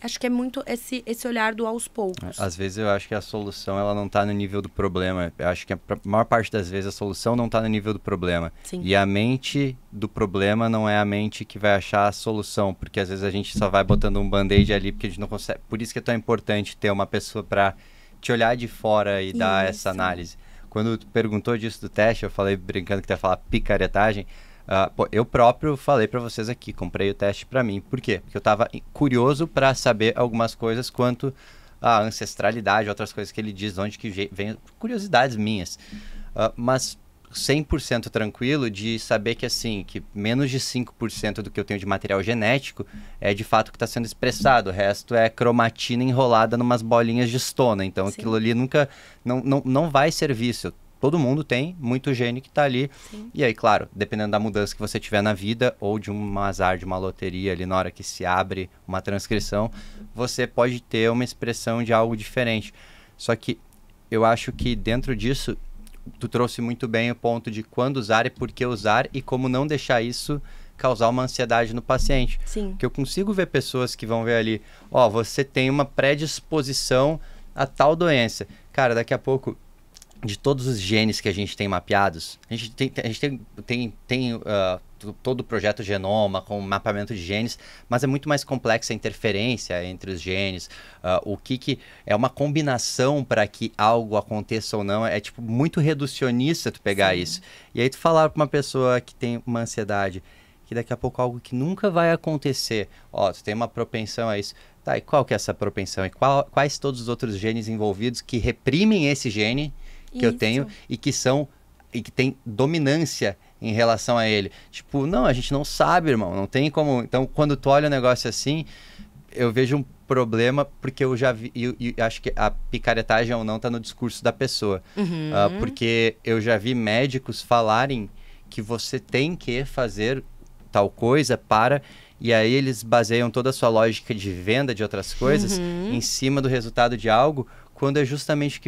Acho que é muito esse olhar do aos poucos. Às vezes eu acho que a solução ela não está no nível do problema. Eu acho que a maior parte das vezes a solução não está no nível do problema. Sim. E a mente do problema não é a mente que vai achar a solução. Porque às vezes a gente só vai botando um band-aid ali porque a gente não consegue. Por isso que é tão importante ter uma pessoa para te olhar de fora e dar essa análise. Quando tu perguntou disso do teste, eu falei brincando que tu ia falar picaretagem. Eu próprio falei para vocês aqui, comprei o teste para mim. Por quê? Porque eu estava curioso para saber algumas coisas quanto à ancestralidade, outras coisas que ele diz, onde que vem, curiosidades minhas. Mas 100% tranquilo de saber que assim, que menos de 5% do que eu tenho de material genético é de fato que está sendo expressado. O resto é cromatina enrolada numas bolinhas de estona. Então aquilo ali nunca, não vai ser visto. Todo mundo tem muito gene que está ali. Sim. E aí, claro, dependendo da mudança que você tiver na vida ou de um azar, de uma loteria ali na hora que se abre uma transcrição, você pode ter uma expressão de algo diferente. Só que eu acho que dentro disso, tu trouxe muito bem o ponto de quando usar e por que usar e como não deixar isso causar uma ansiedade no paciente. Sim. Porque eu consigo ver pessoas que vão ver ali, você tem uma predisposição a tal doença. Cara, daqui a pouco, de todos os genes que a gente tem mapeados, a gente tem todo o projeto Genoma com mapeamento de genes, mas é muito mais complexa a interferência entre os genes, o que é uma combinação para que algo aconteça ou não, é tipo muito reducionista tu pegar isso. E aí tu falar para uma pessoa que tem uma ansiedade, que daqui a pouco algo que nunca vai acontecer, tu tem uma propensão a isso. Tá, e qual que é essa propensão? E quais todos os outros genes envolvidos que reprimem esse gene que eu tenho e que tem dominância em relação a ele? Tipo, não, a gente não sabe, irmão, não tem como. Então, quando tu olha um negócio assim, eu vejo um problema, porque eu já vi, e acho que a picaretagem ou não tá no discurso da pessoa. Porque eu já vi médicos falarem que você tem que fazer tal coisa para... E aí eles baseiam toda a sua lógica de venda de outras coisas em cima do resultado de algo, quando é justamente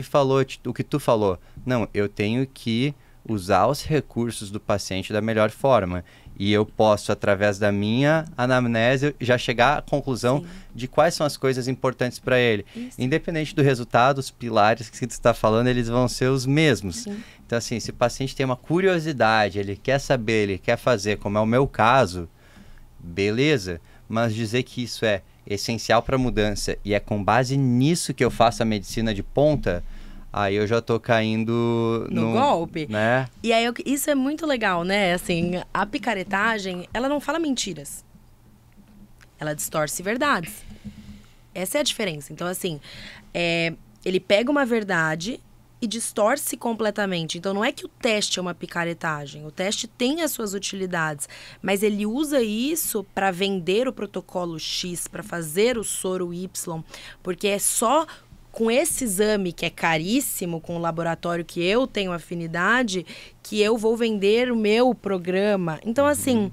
o que tu falou. Não, eu tenho que usar os recursos do paciente da melhor forma. E eu posso, através da minha anamnese, já chegar à conclusão de quais são as coisas importantes para ele. Independente do resultado, os pilares que tu está falando, eles vão ser os mesmos. Então, assim, se o paciente tem uma curiosidade, ele quer saber, ele quer fazer, como é o meu caso, beleza, mas dizer que isso é essencial para a mudança e é com base nisso que eu faço a medicina de ponta, aí eu já tô caindo no golpe, né? E aí isso é muito legal, né? Assim, a picaretagem, ela não fala mentiras, ela distorce verdades. Essa é a diferença. Então, assim, ele pega uma verdade e distorce completamente. Então, não é que o teste é uma picaretagem. O teste tem as suas utilidades, mas ele usa isso para vender o protocolo X, para fazer o soro Y, porque é só com esse exame, que é caríssimo, com o laboratório que eu tenho afinidade, que eu vou vender o meu programa. Então, assim...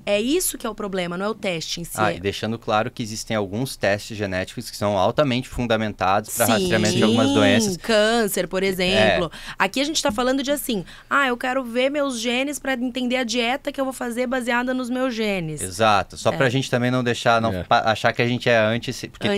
É isso que é o problema, não é o teste em si. E deixando claro que existem alguns testes genéticos que são altamente fundamentados para rastreamento de algumas doenças. Câncer, por exemplo. Aqui a gente está falando de assim, eu quero ver meus genes para entender a dieta que eu vou fazer baseada nos meus genes. Exato. Só para a gente também não deixar, achar que a gente é porque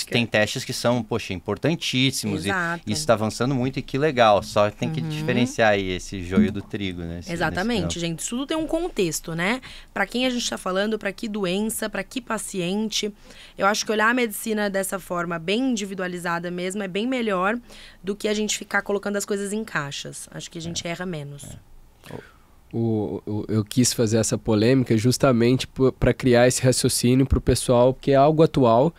tem testes que são, importantíssimos. Exato. E isso está avançando muito e que legal. Só tem que diferenciar aí esse joio do trigo, né? Exatamente, gente. Isso tudo tem um contexto, né? Para quem a gente está falando, para que doença, para que paciente. Eu acho que olhar a medicina dessa forma, bem individualizada mesmo, é bem melhor do que a gente ficar colocando as coisas em caixas. Acho que a gente erra menos. Eu quis fazer essa polêmica justamente para criar esse raciocínio para o pessoal, porque é algo atual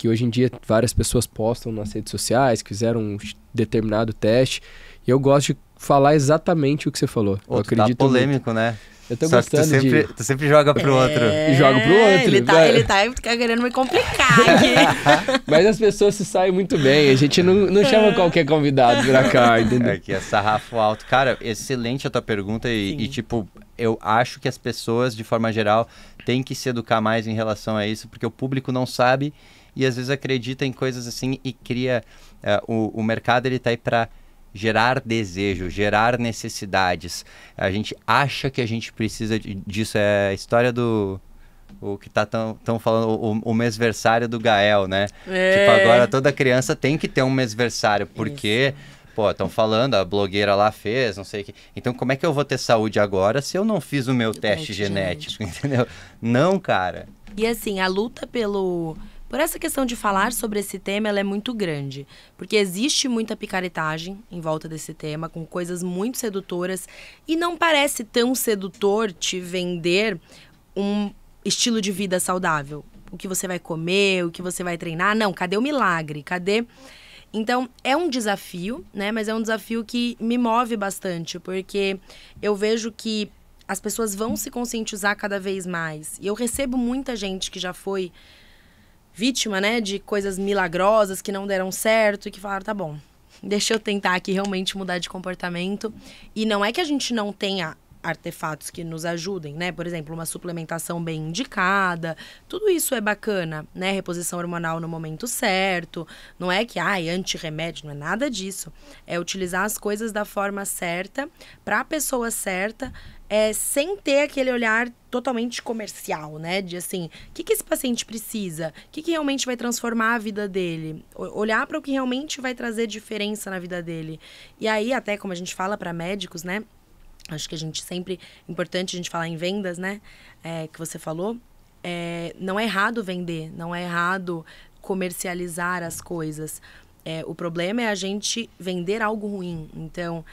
que hoje em dia várias pessoas postam nas redes sociais, que fizeram um determinado teste, e eu gosto de falar exatamente o que você falou. Ô, eu acredito tá polêmico, né? Eu tô Só que gostando tu sempre joga pro outro. E jogo pro outro. Ele tá querendo me complicar aqui. Mas as pessoas se saem muito bem. A gente não chama qualquer convidado pra cá, entendeu? Aqui é sarrafo alto. Cara, excelente a tua pergunta e, tipo, eu acho que as pessoas, de forma geral, têm que se educar mais em relação a isso, porque o público não sabe e às vezes acredita em coisas assim e cria... o mercado, ele tá aí pra gerar desejo, gerar necessidades. A gente acha que a gente precisa disso. É a história do... O que tão falando, o mêsversário do Gael, né? Tipo, agora toda criança tem que ter um mêsversário, porque... Pô, estão falando, a blogueira lá fez, não sei o que. Então, como é que eu vou ter saúde agora se eu não fiz o meu teste genético, entendeu? Não, cara. E assim, a luta por essa questão de falar sobre esse tema, ela é muito grande. Porque existe muita picaretagem em volta desse tema, com coisas muito sedutoras. E não parece tão sedutor te vender um estilo de vida saudável. O que você vai comer, o que você vai treinar. Não, cadê o milagre? Cadê... Então, é um desafio, né? Mas é um desafio que me move bastante, porque eu vejo que as pessoas vão se conscientizar cada vez mais. E eu recebo muita gente que já foi vítima, né, de coisas milagrosas que não deram certo e que falaram, tá bom, deixa eu tentar aqui realmente mudar de comportamento. E não é que a gente não tenha artefatos que nos ajudem, né? Por exemplo, uma suplementação bem indicada, tudo isso é bacana, né? Reposição hormonal no momento certo, não é que, anti-remédio, não é nada disso. É utilizar as coisas da forma certa, para a pessoa certa, sem ter aquele olhar totalmente comercial, né? De assim, o que esse paciente precisa? O que realmente vai transformar a vida dele? Olhar para o que realmente vai trazer diferença na vida dele. E aí, até como a gente fala para médicos, né? Acho que importante a gente falar em vendas, né? Que você falou. Não é errado vender, não é errado comercializar as coisas. O problema é a gente vender algo ruim. Então,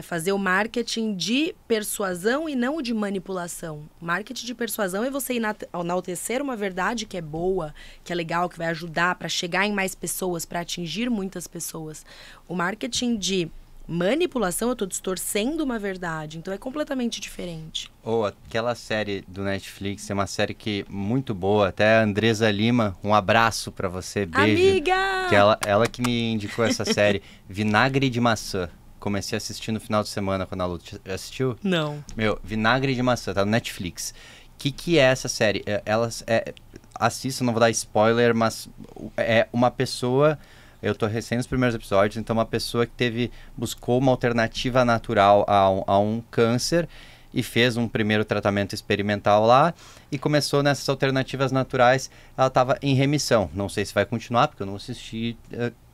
fazer o marketing de persuasão e não de manipulação. Marketing de persuasão é você enaltecer uma verdade que é boa, que é legal, que vai ajudar para chegar em mais pessoas, para atingir muitas pessoas. O marketing de manipulação, eu tô distorcendo uma verdade, então é completamente diferente. Aquela série do Netflix, é uma série muito boa, até a Andresa Lima, um abraço pra você, beijo. Amiga! Que ela que me indicou essa série, Vinagre de Maçã. Comecei a assistir no final de semana quando a Lu assistiu. Não. Vinagre de Maçã, tá no Netflix. O que é essa série? Assista, não vou dar spoiler, mas é uma pessoa... Eu tô recém nos primeiros episódios, então uma pessoa que buscou uma alternativa natural a um câncer e fez um primeiro tratamento experimental lá e começou nessas alternativas naturais, ela estava em remissão. Não sei se vai continuar, porque eu não assisti,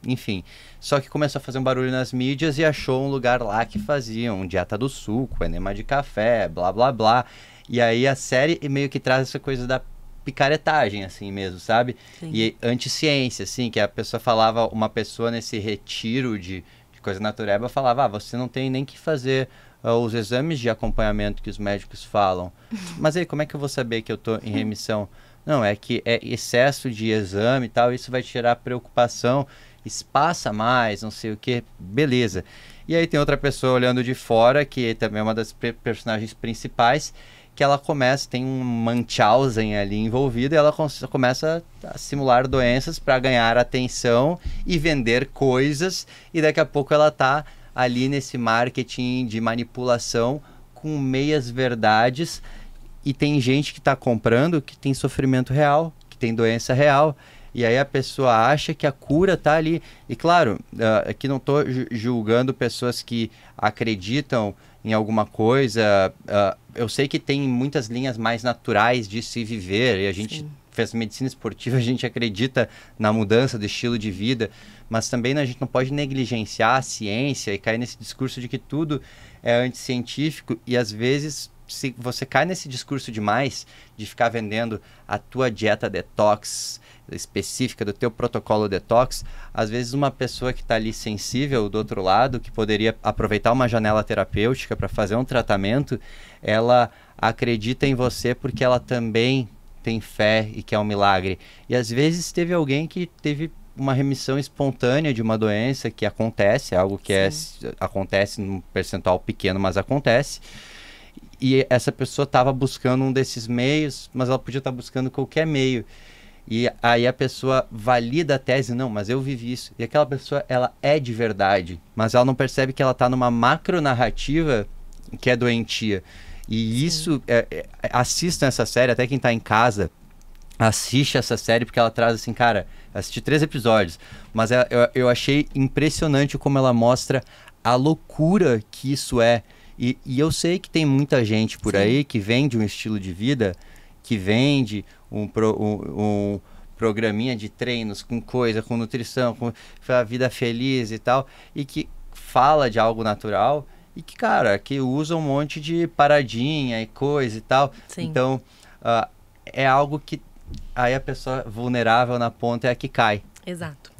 enfim. Só que começou a fazer um barulho nas mídias e achou um lugar lá que faziam dieta do suco, enema de café, blá, blá, blá. E aí a série meio que traz essa coisa da picaretagem, assim mesmo, sabe? Sim. E anti-ciência, assim, que a pessoa falava, uma pessoa nesse retiro de coisa natureba falava, você não tem nem que fazer os exames de acompanhamento que os médicos falam. Mas aí, como é que eu vou saber que eu tô em remissão? Não, é que é excesso de exame e tal, isso vai tirar preocupação, espaça mais, não sei o que, beleza. E aí tem outra pessoa olhando de fora, que também é uma das personagens principais, que ela tem um Munchausen ali envolvido e ela começa a simular doenças para ganhar atenção e vender coisas, e daqui a pouco ela tá ali nesse marketing de manipulação com meias verdades, e tem gente que está comprando que tem sofrimento real, que tem doença real, e aí a pessoa acha que a cura está ali. E claro, aqui não estou julgando pessoas que acreditam em alguma coisa. Eu sei que tem muitas linhas mais naturais de se viver, e a gente fez medicina esportiva, a gente acredita na mudança do estilo de vida, mas também a gente não pode negligenciar a ciência e cair nesse discurso de que tudo é anticientífico, e às vezes se você cai nesse discurso demais, de ficar vendendo a tua dieta detox específica, do teu protocolo detox, às vezes uma pessoa que está ali sensível do outro lado, que poderia aproveitar uma janela terapêutica para fazer um tratamento, ela acredita em você porque ela também tem fé e quer um milagre. E às vezes teve alguém que teve uma remissão espontânea de uma doença que acontece, algo que acontece num percentual pequeno, mas acontece. E essa pessoa estava buscando um desses meios, mas ela podia estar buscando qualquer meio. E aí a pessoa valida a tese, não, mas eu vivi isso. E aquela pessoa, ela é de verdade, mas ela não percebe que ela está numa macronarrativa que é doentia. E isso, assistam essa série, até quem está em casa, assiste essa série, porque ela traz assim, cara, assisti 3 episódios, mas eu achei impressionante como ela mostra a loucura que isso é. E eu sei que tem muita gente por aí que vende um estilo de vida, que vende um programinha de treinos com coisa, com nutrição, com a vida feliz e tal, e que fala de algo natural e que, cara, que usa um monte de paradinha e coisa e tal. Sim. Então, é algo que aí a pessoa vulnerável na ponta é a que cai. Exato.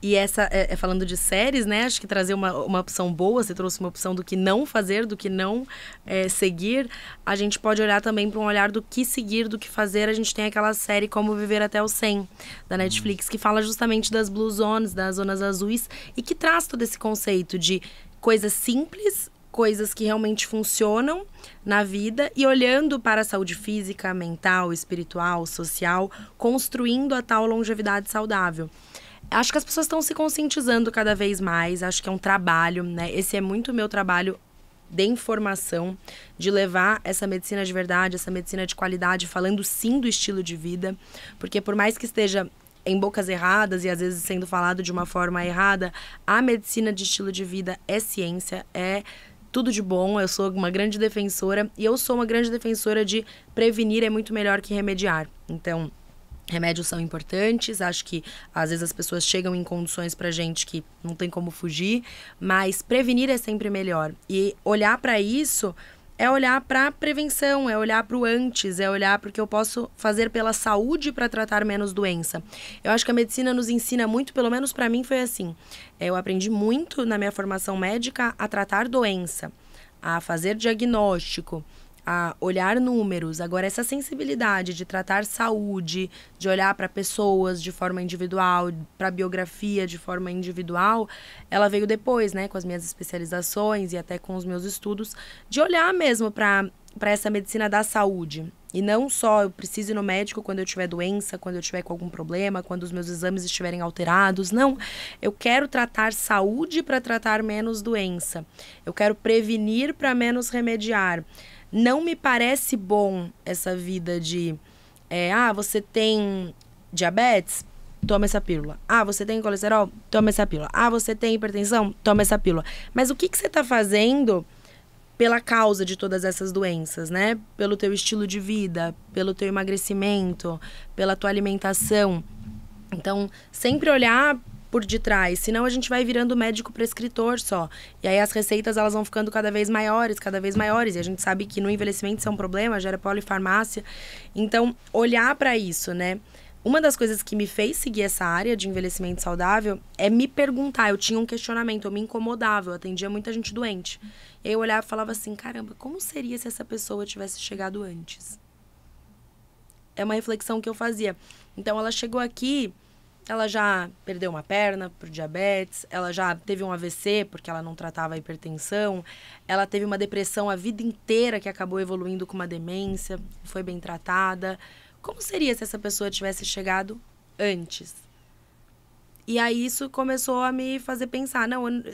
E essa, falando de séries, né? Acho que trazer uma opção boa, você trouxe uma opção do que não fazer, do que não seguir. A gente pode olhar também para um olhar do que seguir, do que fazer. A gente tem aquela série Como Viver Até os 100, da Netflix, que fala justamente das Blue Zones, das zonas azuis, e que traz todo esse conceito de coisas simples, coisas que realmente funcionam na vida e olhando para a saúde física, mental, espiritual, social, construindo a tal longevidade saudável. Acho que as pessoas estão se conscientizando cada vez mais, acho que é um trabalho, né? Esse é muito o meu trabalho de informação, de levar essa medicina de verdade, essa medicina de qualidade, falando sim do estilo de vida, porque por mais que esteja em bocas erradas e às vezes sendo falado de uma forma errada, a medicina de estilo de vida é ciência, é tudo de bom. Eu sou uma grande defensora e eu sou uma grande defensora de prevenir é muito melhor que remediar. Então, remédios são importantes, acho que às vezes as pessoas chegam em condições pra gente que não tem como fugir, mas prevenir é sempre melhor. E olhar para isso é olhar para prevenção, é olhar para o antes, é olhar para o que eu posso fazer pela saúde para tratar menos doença. Eu acho que a medicina nos ensina muito, pelo menos para mim foi assim. Eu aprendi muito na minha formação médica a tratar doença, a fazer diagnóstico, a olhar números. Agora, essa sensibilidade de tratar saúde, de olhar para pessoas de forma individual, para a biografia de forma individual, ela veio depois, né, com as minhas especializações e até com os meus estudos, de olhar mesmo para essa medicina da saúde. E não só eu preciso ir no médico quando eu tiver doença, quando eu tiver com algum problema, quando os meus exames estiverem alterados. Não, eu quero tratar saúde para tratar menos doença. Eu quero prevenir para menos remediar. Não me parece bom essa vida de, você tem diabetes? Toma essa pílula. Você tem colesterol? Toma essa pílula. Você tem hipertensão? Toma essa pílula. Mas o que você está fazendo pela causa de todas essas doenças, né? Pelo teu estilo de vida, pelo teu emagrecimento, pela tua alimentação. Então, sempre olhar por detrás, senão a gente vai virando médico prescritor só. E aí as receitas elas vão ficando cada vez maiores, e a gente sabe que no envelhecimento isso é um problema, gera polifarmácia. Então, olhar para isso, né? Uma das coisas que me fez seguir essa área de envelhecimento saudável é me perguntar, eu tinha um questionamento, eu me incomodava, eu atendia muita gente doente. E aí eu olhava e falava assim, caramba, como seria se essa pessoa tivesse chegado antes? É uma reflexão que eu fazia. Então, ela chegou aqui, ela já perdeu uma perna por diabetes, ela já teve um AVC porque ela não tratava a hipertensão, ela teve uma depressão a vida inteira que acabou evoluindo com uma demência, foi bem tratada. Como seria se essa pessoa tivesse chegado antes? E aí isso começou a me fazer pensar,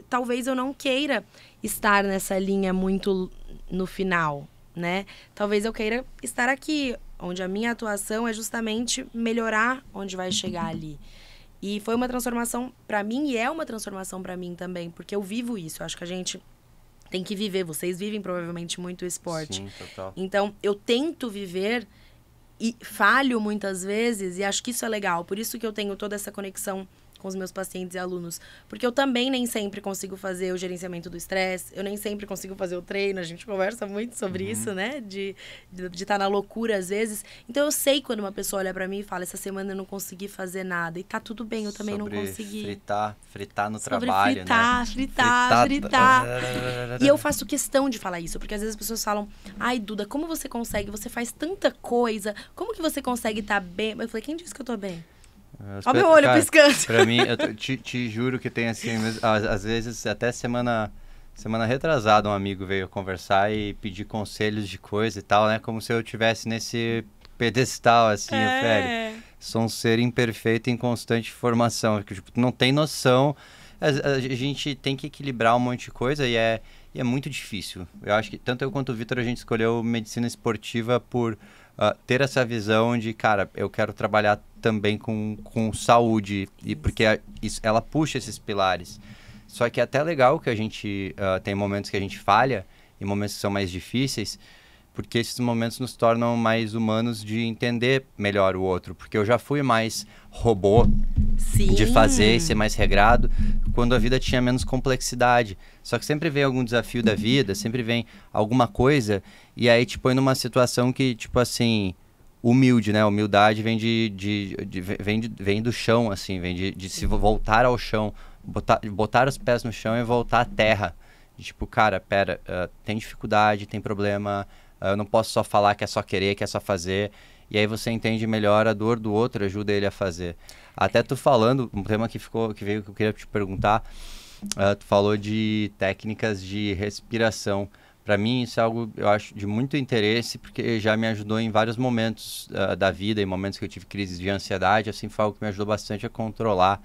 talvez eu não queira estar nessa linha muito no final, né? Talvez eu queira estar aqui, onde a minha atuação é justamente melhorar onde vai chegar ali. E foi uma transformação para mim e é uma transformação para mim também, porque eu vivo isso. Eu acho que a gente tem que viver. Vocês vivem provavelmente muito o esporte. Sim, total. Então, eu tento viver e falho muitas vezes e acho que isso é legal. Por isso que eu tenho toda essa conexão com os meus pacientes e alunos. Porque eu também nem sempre consigo fazer o gerenciamento do estresse, eu nem sempre consigo fazer o treino, a gente conversa muito sobre isso, né? De estar na loucura às vezes. Então eu sei quando uma pessoa olha pra mim e fala, essa semana eu não consegui fazer nada. E tá tudo bem, eu também não consegui. Fritar no trabalho, né? Fritar. E eu faço questão de falar isso, porque às vezes as pessoas falam, ai, Duda, como você consegue? Você faz tanta coisa, como que você consegue estar bem? Eu falei, quem disse que eu tô bem? Olha meu olho piscando. Pra mim, eu te juro que tem assim, às vezes, até semana retrasada, um amigo veio conversar e pedir conselhos de coisa e tal, né? Como se eu estivesse nesse pedestal, assim, velho. Sou um ser imperfeito em constante formação. Tipo, não tem noção. A gente tem que equilibrar um monte de coisa e é muito difícil. Eu acho que tanto eu quanto o Vitor, a gente escolheu medicina esportiva por ter essa visão de, cara, eu quero trabalhar também com saúde, e porque ela puxa esses pilares. Só que é até legal que a gente tem momentos que a gente falha, e momentos que são mais difíceis, porque esses momentos nos tornam mais humanos de entender melhor o outro. Porque eu já fui mais robô de fazer e ser mais regrado, quando a vida tinha menos complexidade. Só que sempre vem algum desafio da vida, sempre vem alguma coisa, e aí te põe numa situação que, tipo assim, humilde, né? Humildade vem vem do chão, assim, vem de se voltar ao chão, botar os pés no chão e voltar à terra. E, tipo, cara, pera, tem dificuldade, tem problema, eu não posso só falar que é só querer, que é só fazer. E aí você entende melhor a dor do outro, ajuda ele a fazer. Até tu falando, um tema que veio que eu queria te perguntar, tu falou de técnicas de respiração. Para mim isso é algo, eu acho, de muito interesse, porque já me ajudou em vários momentos da vida, em momentos que eu tive crises de ansiedade, assim, foi algo que me ajudou bastante a controlar.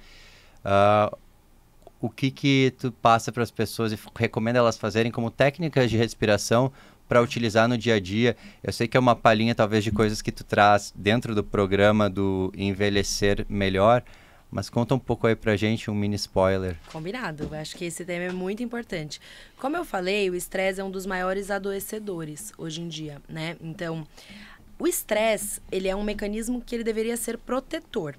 O que tu passa para as pessoas e recomenda elas fazerem como técnicas de respiração para utilizar no dia a dia? Eu sei que é uma palhinha talvez de coisas que tu traz dentro do programa do Envelhecer Melhor, mas conta um pouco aí pra gente, um mini spoiler. Combinado, eu acho que esse tema é muito importante. Como eu falei, o estresse é um dos maiores adoecedores hoje em dia, né? Então, o estresse, ele é um mecanismo que ele deveria ser protetor.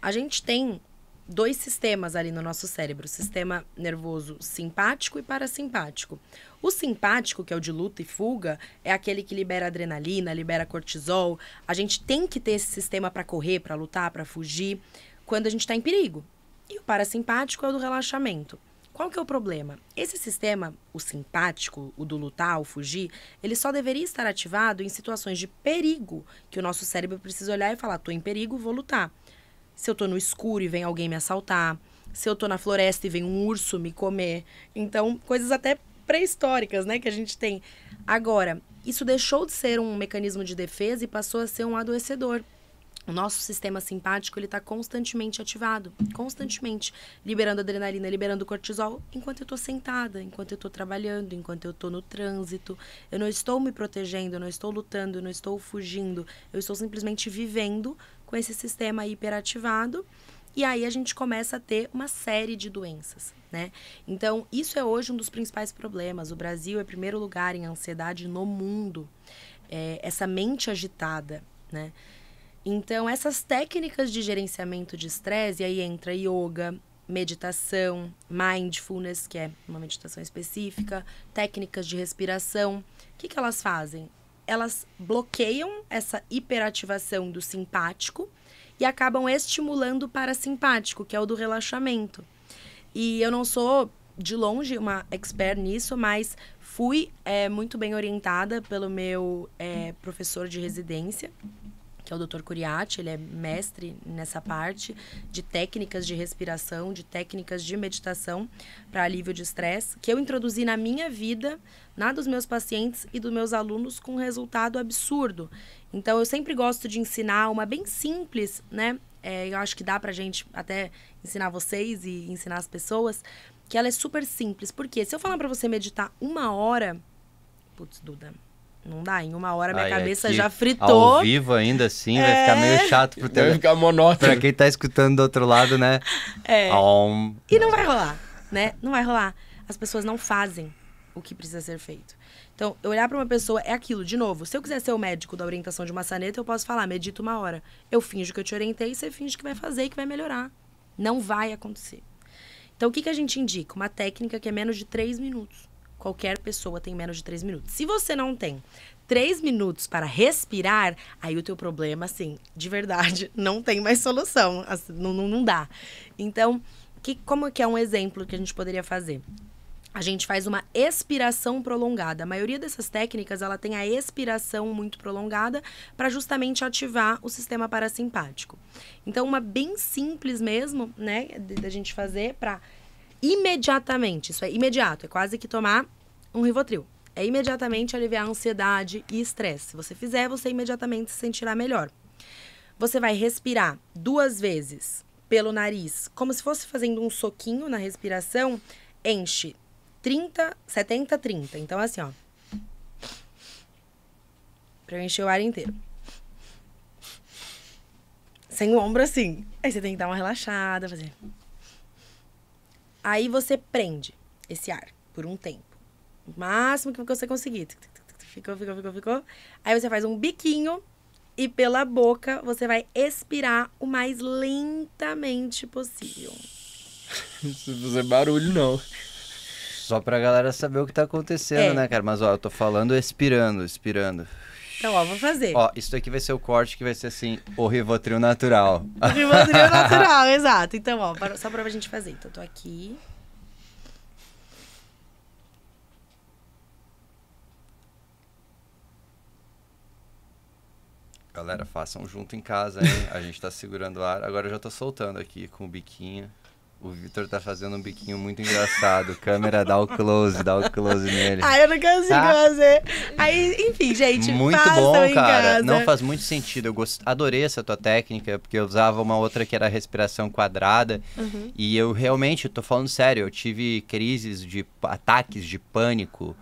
A gente tem 2 sistemas ali no nosso cérebro, o sistema nervoso simpático e parasimpático. O simpático, que é o de luta e fuga, é aquele que libera adrenalina, libera cortisol. A gente tem que ter esse sistema para correr, para lutar, para fugir, quando a gente está em perigo. E o parasimpático é o do relaxamento. Qual que é o problema? Esse sistema, o simpático, o do lutar, o fugir, ele só deveria estar ativado em situações de perigo, que o nosso cérebro precisa olhar e falar, tô em perigo, vou lutar. Se eu tô no escuro e vem alguém me assaltar, se eu tô na floresta e vem um urso me comer. Então, coisas até pré-históricas, né, que a gente tem. Agora, isso deixou de ser um mecanismo de defesa e passou a ser um adoecedor. O nosso sistema simpático, ele está constantemente ativado, constantemente, liberando adrenalina, liberando cortisol, enquanto eu estou sentada, enquanto eu estou trabalhando, enquanto eu estou no trânsito. Eu não estou me protegendo, eu não estou lutando, eu não estou fugindo, eu estou simplesmente vivendo com esse sistema hiperativado. E aí a gente começa a ter uma série de doenças, né? Então, isso é hoje um dos principais problemas. O Brasil é primeiro lugar em ansiedade no mundo. Essa mente agitada, né? Então, essas técnicas de gerenciamento de estresse, e aí entra yoga, meditação, mindfulness, que é uma meditação específica, técnicas de respiração. O que elas fazem? Elas bloqueiam essa hiperativação do simpático e acabam estimulando o parasimpático, que é o do relaxamento. E eu não sou, de longe, uma expert nisso, mas fui muito bem orientada pelo meu professor de residência, que é o Dr. Curiati. Ele é mestre nessa parte de técnicas de respiração, de técnicas de meditação para alívio de estresse, que eu introduzi na minha vida, na dos meus pacientes e dos meus alunos, com um resultado absurdo. Então, eu sempre gosto de ensinar uma bem simples, né? Eu acho que dá pra gente até ensinar vocês e ensinar as pessoas, que ela é super simples. Porque se eu falar pra você meditar 1 hora... Putz, Duda... Não dá, em 1 hora minha cabeça já fritou. Ao vivo ainda assim, vai ficar meio chato pro vai ficar monótono. Pra quem tá escutando do outro lado, né? E não vai rolar, né? Não vai rolar. As pessoas não fazem o que precisa ser feito. Então, eu olhar pra uma pessoa, é aquilo, de novo, se eu quiser ser o médico da orientação de maçaneta, eu posso falar, medita 1 hora. Eu finjo que eu te orientei e você finge que vai fazer e que vai melhorar. Não vai acontecer. Então, o que a gente indica? Uma técnica que é menos de 3 minutos. Qualquer pessoa tem menos de 3 minutos. Se você não tem 3 minutos para respirar, aí o teu problema, assim, de verdade, não tem mais solução. Assim, não dá. Então, como que é um exemplo que a gente poderia fazer? A gente faz uma expiração prolongada. A maioria dessas técnicas, ela tem a expiração muito prolongada para justamente ativar o sistema parasimpático. Então, uma bem simples mesmo, né, da gente fazer para imediatamente, isso é imediato, é quase que tomar um Rivotril. É imediatamente aliviar a ansiedade e estresse. Se você fizer, você imediatamente se sentirá melhor. Você vai respirar 2 vezes pelo nariz, como se fosse fazendo um soquinho na respiração, enche 30, 70, 30. Então, assim, ó. Pra eu encher o ar inteiro. Sem o ombro assim. Aí você tem que dar uma relaxada, fazer. Aí você prende esse ar por um tempo. O máximo que você conseguir. Ficou. Aí você faz um biquinho e pela boca você vai expirar o mais lentamente possível. Não precisa fazer barulho, não. Só pra galera saber o que tá acontecendo, né, cara? Mas, ó, eu tô falando expirando. Então, ó, vou fazer. Ó, isso daqui vai ser o corte que vai ser assim, o Rivotril natural. O Rivotril natural, exato. Então, ó, só pra gente fazer. Então, eu tô aqui. Galera, façam junto em casa, hein? A gente tá segurando o ar. Agora eu já tô soltando aqui com o biquinho. O Vitor tá fazendo um biquinho muito engraçado. Câmera, dá o close nele. Ai, eu não consigo fazer. Aí, enfim, gente, muito façam bom, em cara. casa. Não faz muito sentido. Eu adorei essa tua técnica, porque eu usava uma outra que era a respiração quadrada. Uhum. E eu realmente, tô falando sério, eu tive crises de ataques de pânico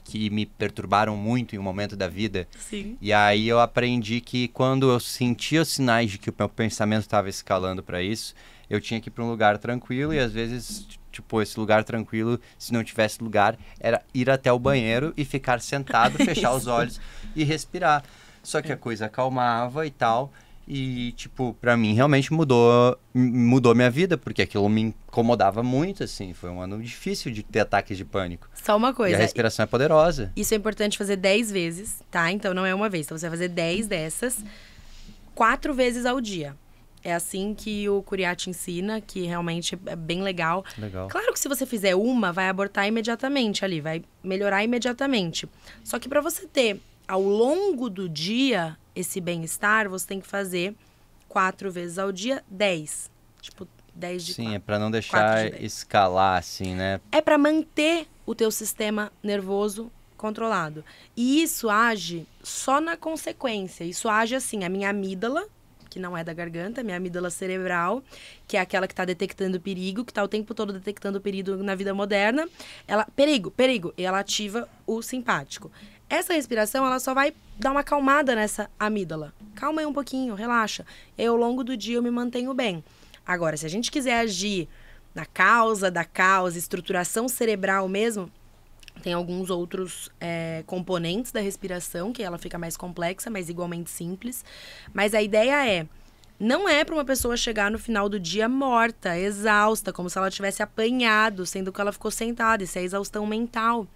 que me perturbaram muito em um momento da vida. Sim. E aí eu aprendi que quando eu sentia os sinais de que o meu pensamento estava escalando para isso, eu tinha que ir para um lugar tranquilo e às vezes, tipo, esse lugar tranquilo, se não tivesse lugar, era ir até o banheiro e ficar sentado, fechar os olhos e respirar. Só que a coisa acalmava e tal. E, tipo, pra mim realmente mudou minha vida, porque aquilo me incomodava muito, assim. Foi um ano difícil de ter ataques de pânico. Só uma coisa. E a respiração é poderosa. Isso é importante fazer 10 vezes, tá? Então não é uma vez. Então você vai fazer 10 dessas, 4 vezes ao dia. É assim que o Curiá te ensina, que realmente é bem legal. Legal. Claro que se você fizer uma, vai abortar imediatamente ali, vai melhorar imediatamente. Só que pra você ter, ao longo do dia, esse bem-estar, você tem que fazer 4 vezes ao dia, 10. Tipo, 10 de 4. Sim, é pra não deixar escalar, assim, né? É pra manter o teu sistema nervoso controlado. E isso age só na consequência. Isso age assim, a minha amígdala, que não é da garganta, minha amígdala cerebral, que é aquela que está detectando perigo, que está o tempo todo detectando perigo na vida moderna. Ela, perigo, e ela ativa o simpático. Essa respiração, ela só vai dar uma acalmada nessa amígdala. Calma aí um pouquinho, relaxa. E ao longo do dia eu me mantenho bem. Agora, se a gente quiser agir na causa da causa, estruturação cerebral mesmo, tem alguns outros componentes da respiração, que ela fica mais complexa, mas igualmente simples. Mas a ideia não é para uma pessoa chegar no final do dia morta, exausta, como se ela tivesse apanhado, sendo que ela ficou sentada. Isso é exaustão mental.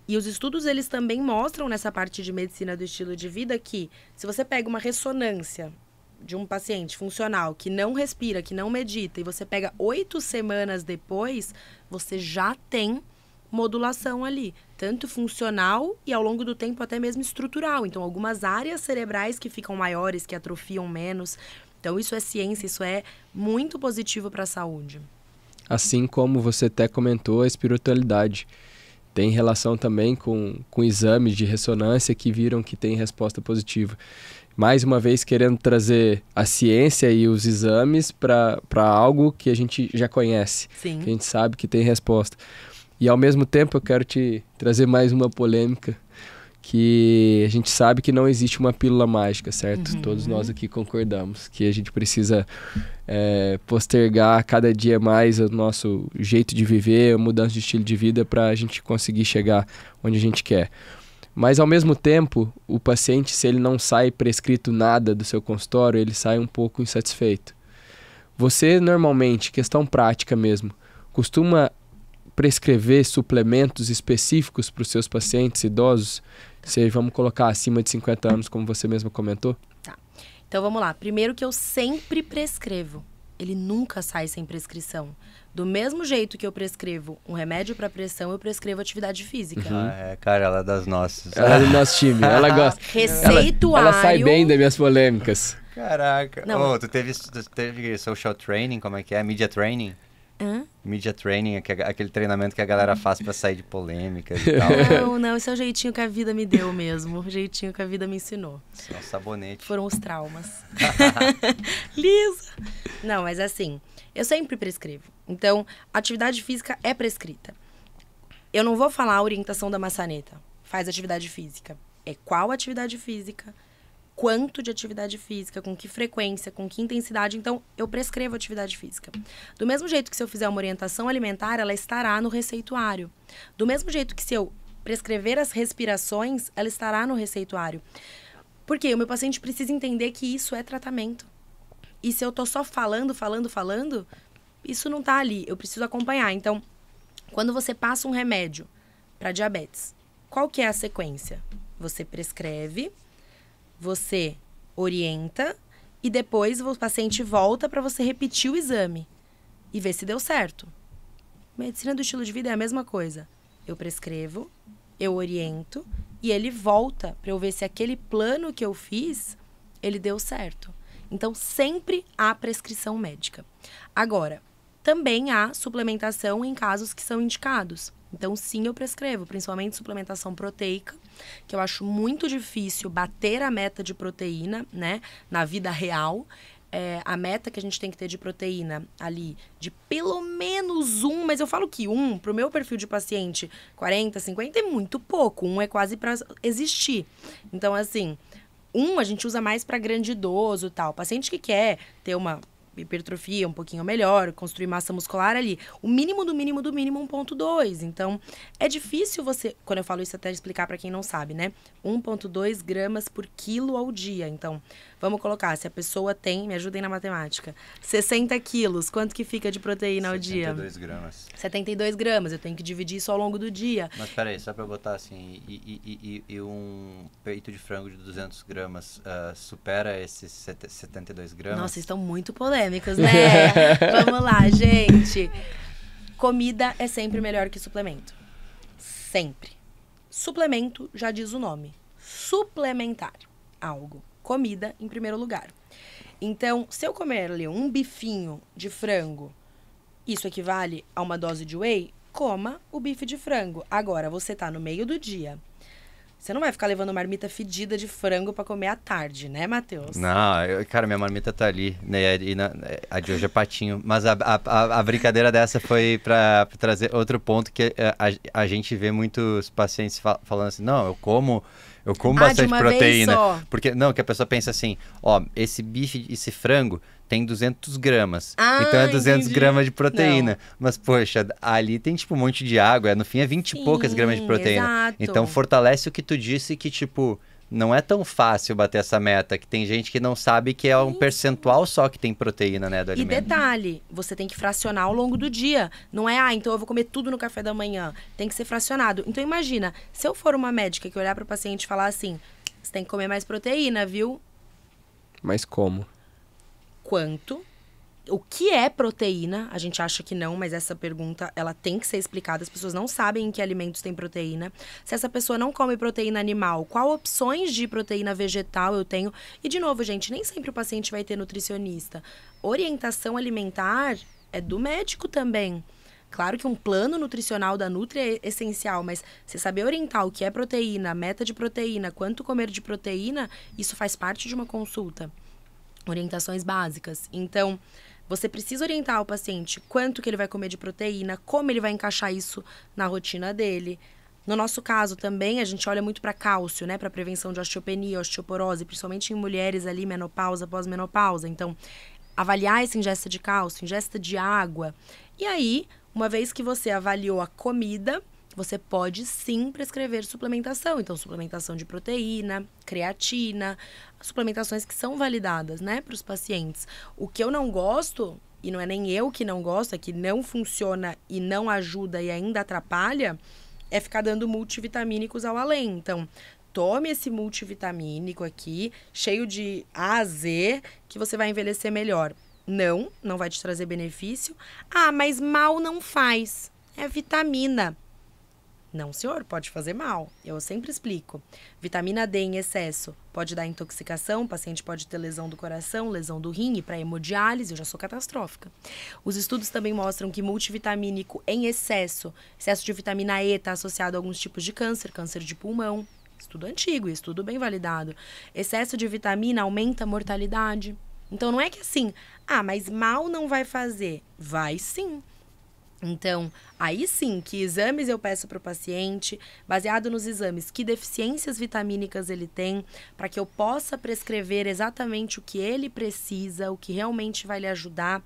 E os estudos, eles também mostram nessa parte de medicina do estilo de vida que se você pega uma ressonância de um paciente funcional que não respira, que não medita, e você pega 8 semanas depois, você já tem modulação ali, tanto funcional e ao longo do tempo até mesmo estrutural. Então, algumas áreas cerebrais que ficam maiores, que atrofiam menos. Então, isso é ciência, isso é muito positivo para a saúde. Assim como você até comentou, a espiritualidade tem relação também com exames de ressonância que viram que tem resposta positiva. Mais uma vez, querendo trazer a ciência e os exames para algo que a gente já conhece, Sim. que a gente sabe que tem resposta. E ao mesmo tempo eu quero te trazer mais uma polêmica, que a gente sabe que não existe uma pílula mágica, certo? Uhum. Todos nós aqui concordamos que a gente precisa postergar cada dia mais o nosso jeito de viver, a mudança de estilo de vida para a gente conseguir chegar onde a gente quer. Mas ao mesmo tempo, o paciente, se ele não sai prescrito nada do seu consultório, ele sai um pouco insatisfeito. Você normalmente, questão prática mesmo, costuma prescrever suplementos específicos para os seus pacientes idosos? Vamos colocar acima de 50 anos, como você mesma comentou? Tá. Então vamos lá. Primeiro que eu sempre prescrevo. Ele nunca sai sem prescrição. Do mesmo jeito que eu prescrevo um remédio para pressão, eu prescrevo atividade física. Cara, ela é das nossas. Ela é do nosso time, ela gosta. Receituário. Ela sai bem das minhas polêmicas. Caraca. Não. Tu teve social training, como é que é? Media training? Media training, aquele treinamento que a galera faz pra sair de polêmicas e tal. Não, esse é o jeitinho que a vida me deu mesmo. O jeitinho que a vida me ensinou. Isso é um sabonete. Foram os traumas. Lisa! Não, mas assim, eu sempre prescrevo. Então, atividade física é prescrita. Eu não vou falar a orientação da maçaneta. Faz atividade física. É qual atividade física, quanto de atividade física, com que frequência, com que intensidade. Então, eu prescrevo atividade física. Do mesmo jeito que se eu fizer uma orientação alimentar, ela estará no receituário. Do mesmo jeito que se eu prescrever as respirações, ela estará no receituário. Porque o meu paciente precisa entender que isso é tratamento. E se eu tô só falando, isso não tá ali. Eu preciso acompanhar. Então, quando você passa um remédio para diabetes, qual que é a sequência? Você prescreve, você orienta e depois o paciente volta para você repetir o exame e ver se deu certo. Medicina do estilo de vida é a mesma coisa. Eu prescrevo, eu oriento e ele volta para eu ver se aquele plano que eu fiz, ele deu certo. Então, sempre há prescrição médica. Agora, também há suplementação em casos que são indicados. Então, sim, eu prescrevo, principalmente suplementação proteica, que eu acho muito difícil bater a meta de proteína, né, na vida real. A meta que a gente tem que ter de proteína ali, de pelo menos 1, mas eu falo que 1, pro meu perfil de paciente, 40, 50 é muito pouco, 1 é quase para existir. Então, assim, 1 a gente usa mais para grande idoso e tal. Paciente que quer ter uma hipertrofia um pouquinho melhor, construir massa muscular ali. O mínimo do mínimo do mínimo 1,2. Então, é difícil você, quando eu falo isso até explicar para quem não sabe, né? 1,2 gramas por quilo ao dia. Então, vamos colocar, se a pessoa tem, me ajudem na matemática, 60 quilos, quanto que fica de proteína ao dia? 72 gramas. 72 gramas, eu tenho que dividir isso ao longo do dia. Mas peraí, só pra eu botar assim, e um peito de frango de 200 gramas supera esses 72 gramas? Nossa, estão muito polêmicos, né? Vamos lá, gente. Comida é sempre melhor que suplemento. Sempre. Suplemento, já diz o nome. Suplementar algo. Comida em primeiro lugar. Então, se eu comer ali um bifinho de frango, isso equivale a uma dose de whey? Coma o bife de frango. Agora, você tá no meio do dia. Você não vai ficar levando marmita fedida de frango pra comer à tarde, né, Matheus? Não, cara, minha marmita tá ali, né? A de hoje é patinho. Mas a brincadeira dessa foi pra trazer outro ponto que a gente vê muitos pacientes falando assim, não, eu como bastante proteína. Porque, não, que a pessoa pensa assim, ó, esse bife, esse frango tem 200 gramas. Então é 200 gramas de proteína. Não. Mas, poxa, ali tem, tipo, um monte de água. No fim é 20 e poucas gramas de proteína. Exato. Então fortalece o que tu disse que, tipo, não é tão fácil bater essa meta. Que tem gente que não sabe que é um percentual só que tem proteína, né, do alimento. E detalhe, você tem que fracionar ao longo do dia. Não é, então eu vou comer tudo no café da manhã. Tem que ser fracionado. Então imagina, se eu for uma médica que olhar para o paciente e falar assim, você tem que comer mais proteína, viu? Mas como? Quanto? O que é proteína? A gente acha que não, mas essa pergunta, ela tem que ser explicada. As pessoas não sabem em que alimentos tem proteína. Se essa pessoa não come proteína animal, qual opções de proteína vegetal eu tenho? E, de novo, gente, nem sempre o paciente vai ter nutricionista. Orientação alimentar é do médico também. Claro que um plano nutricional da Nutri é essencial, mas você saber orientar o que é proteína, meta de proteína, quanto comer de proteína, isso faz parte de uma consulta. Orientações básicas. Então, você precisa orientar o paciente quanto que ele vai comer de proteína, como ele vai encaixar isso na rotina dele. No nosso caso também, a gente olha muito para cálcio, né? Para prevenção de osteopenia, osteoporose, principalmente em mulheres ali, menopausa, pós-menopausa. Então, avaliar essa ingesta de cálcio, ingesta de água. E aí, uma vez que você avaliou a comida, você pode sim prescrever suplementação. Então, suplementação de proteína, creatina, suplementações que são validadas, né, para os pacientes. O que eu não gosto e não é nem eu que não gosto, é que não funciona e não ajuda e ainda atrapalha, é ficar dando multivitamínicos ao além. Então, tome esse multivitamínico aqui, cheio de A a Z, que você vai envelhecer melhor. Não vai te trazer benefício. Ah, mas mal não faz. É vitamina. Não, senhor, pode fazer mal. Eu sempre explico. Vitamina D em excesso pode dar intoxicação, o paciente pode ter lesão do coração, lesão do rim, e para hemodiálise eu já sou catastrófica. Os estudos também mostram que multivitamínico em excesso de vitamina E está associado a alguns tipos de câncer, câncer de pulmão. Estudo antigo, estudo bem validado. Excesso de vitamina aumenta a mortalidade. Então não é que assim, mas mal não vai fazer. Vai sim. Então, aí sim, que exames eu peço para o paciente, baseado nos exames, que deficiências vitamínicas ele tem, para que eu possa prescrever exatamente o que ele precisa, o que realmente vai lhe ajudar.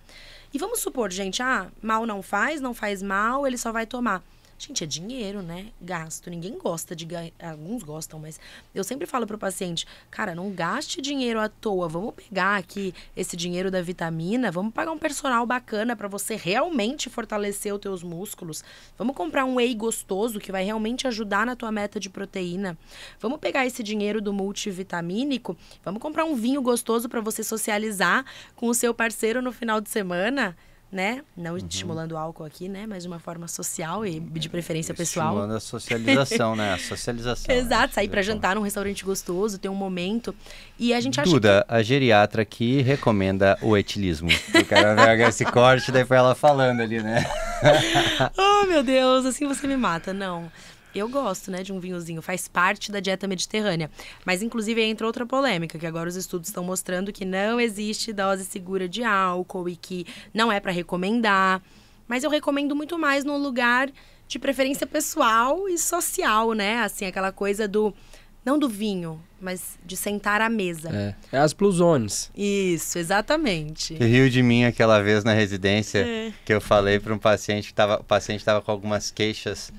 E vamos supor, gente, mal não faz mal, ele só vai tomar. Gente, é dinheiro, né? Gasto. Ninguém gosta de ganhar. Alguns gostam, mas eu sempre falo pro paciente, cara, não gaste dinheiro à toa. Vamos pegar aqui esse dinheiro da vitamina, vamos pagar um personal bacana para você realmente fortalecer os teus músculos. Vamos comprar um whey gostoso que vai realmente ajudar na tua meta de proteína. Vamos pegar esse dinheiro do multivitamínico, vamos comprar um vinho gostoso para você socializar com o seu parceiro no final de semana. Né? Não estimulando o álcool aqui, né? Mas de uma forma social e de preferência pessoal. Estimulando a socialização, né? A socialização. Exato, sair para jantar num restaurante gostoso, ter um momento. E a gente acha Duda, a geriatra aqui recomenda o etilismo. O cara pega esse corte, daí foi ela falando ali, né? Oh, meu Deus, assim você me mata. Não. Eu gosto, né, de um vinhozinho, faz parte da dieta mediterrânea. Mas, inclusive, entra outra polêmica, que agora os estudos estão mostrando que não existe dose segura de álcool e que não é para recomendar. Mas eu recomendo muito mais num lugar de preferência pessoal e social, né? Assim, aquela coisa do... Não do vinho, mas de sentar à mesa. É as Blue Zones. Isso, exatamente. Que riu de mim aquela vez na residência, que eu falei para um paciente, o paciente estava com algumas queixas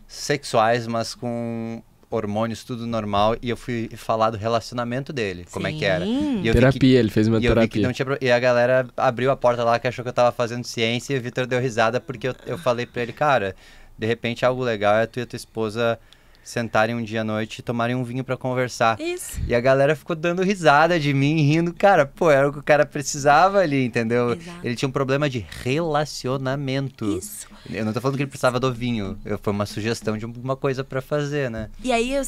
sexuais, mas com hormônios tudo normal, e eu fui falar do relacionamento dele, como é que era. E eu terapia, ele fez uma terapia. E a galera abriu a porta lá que achou que eu tava fazendo ciência, e o Vitor deu risada porque eu falei pra ele, cara, de repente algo legal é tu e a tua esposa sentarem um dia à noite e tomarem um vinho pra conversar. Isso. E a galera ficou dando risada de mim, rindo. Cara, era o que o cara precisava ali, entendeu? Exato. Ele tinha um problema de relacionamento. Isso. Eu não tô falando que ele precisava do vinho. Foi uma sugestão de uma coisa pra fazer, né? E aí, eu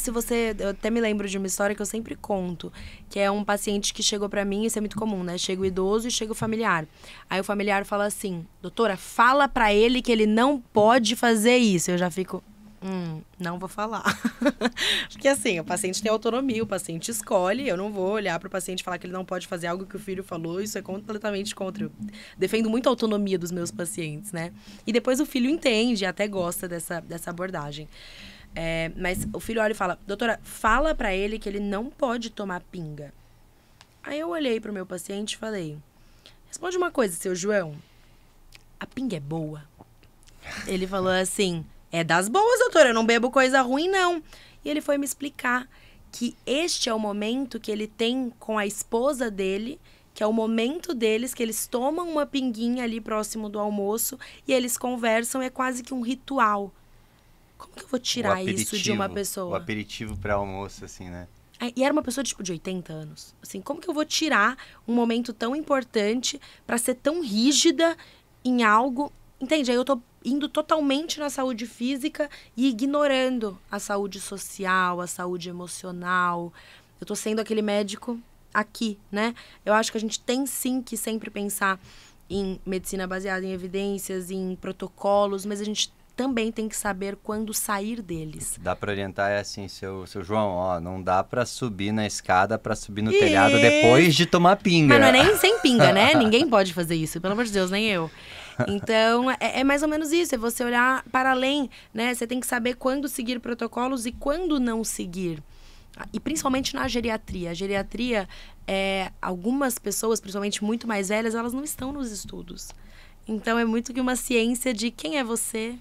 até me lembro de uma história que eu sempre conto, que é um paciente que chegou pra mim, isso é muito comum, né? Chega o idoso e chega o familiar. Aí o familiar fala assim, doutora, fala pra ele que ele não pode fazer isso. Eu já fico... não vou falar. Porque assim, o paciente tem autonomia, o paciente escolhe, eu não vou olhar para o paciente e falar que ele não pode fazer algo que o filho falou, isso é completamente contra. Eu defendo muito a autonomia dos meus pacientes, né? E depois o filho entende, até gosta dessa abordagem. Mas o filho olha e fala, doutora, fala para ele que ele não pode tomar pinga. Aí eu olhei para o meu paciente e falei, responde uma coisa, seu João, a pinga é boa? Ele falou assim... É das boas, doutora, eu não bebo coisa ruim, não. E ele foi me explicar que este é o momento que ele tem com a esposa dele, que é o momento deles, que eles tomam uma pinguinha ali próximo do almoço e eles conversam, é quase que um ritual. Como que eu vou tirar isso de uma pessoa? O aperitivo pré-almoço, assim, né? E era uma pessoa, tipo, de 80 anos. Assim, como que eu vou tirar um momento tão importante pra ser tão rígida em algo... Entende? Aí eu tô indo totalmente na saúde física e ignorando a saúde social, a saúde emocional. Eu tô sendo aquele médico aqui, né? Eu acho que a gente tem sim que sempre pensar em medicina baseada em evidências, em protocolos, mas a gente também tem que saber quando sair deles. Dá para orientar, assim, seu João, não dá para subir na escada, para subir no telhado depois de tomar pinga. Mas não é nem sem pinga, né? Ninguém pode fazer isso, pelo amor de Deus, nem eu. Então, é mais ou menos isso, é você olhar para além, né? Você tem que saber quando seguir protocolos e quando não seguir. E principalmente na geriatria. A geriatria, algumas pessoas, principalmente muito mais velhas, elas não estão nos estudos. Então, é muito que uma ciência de quem é você,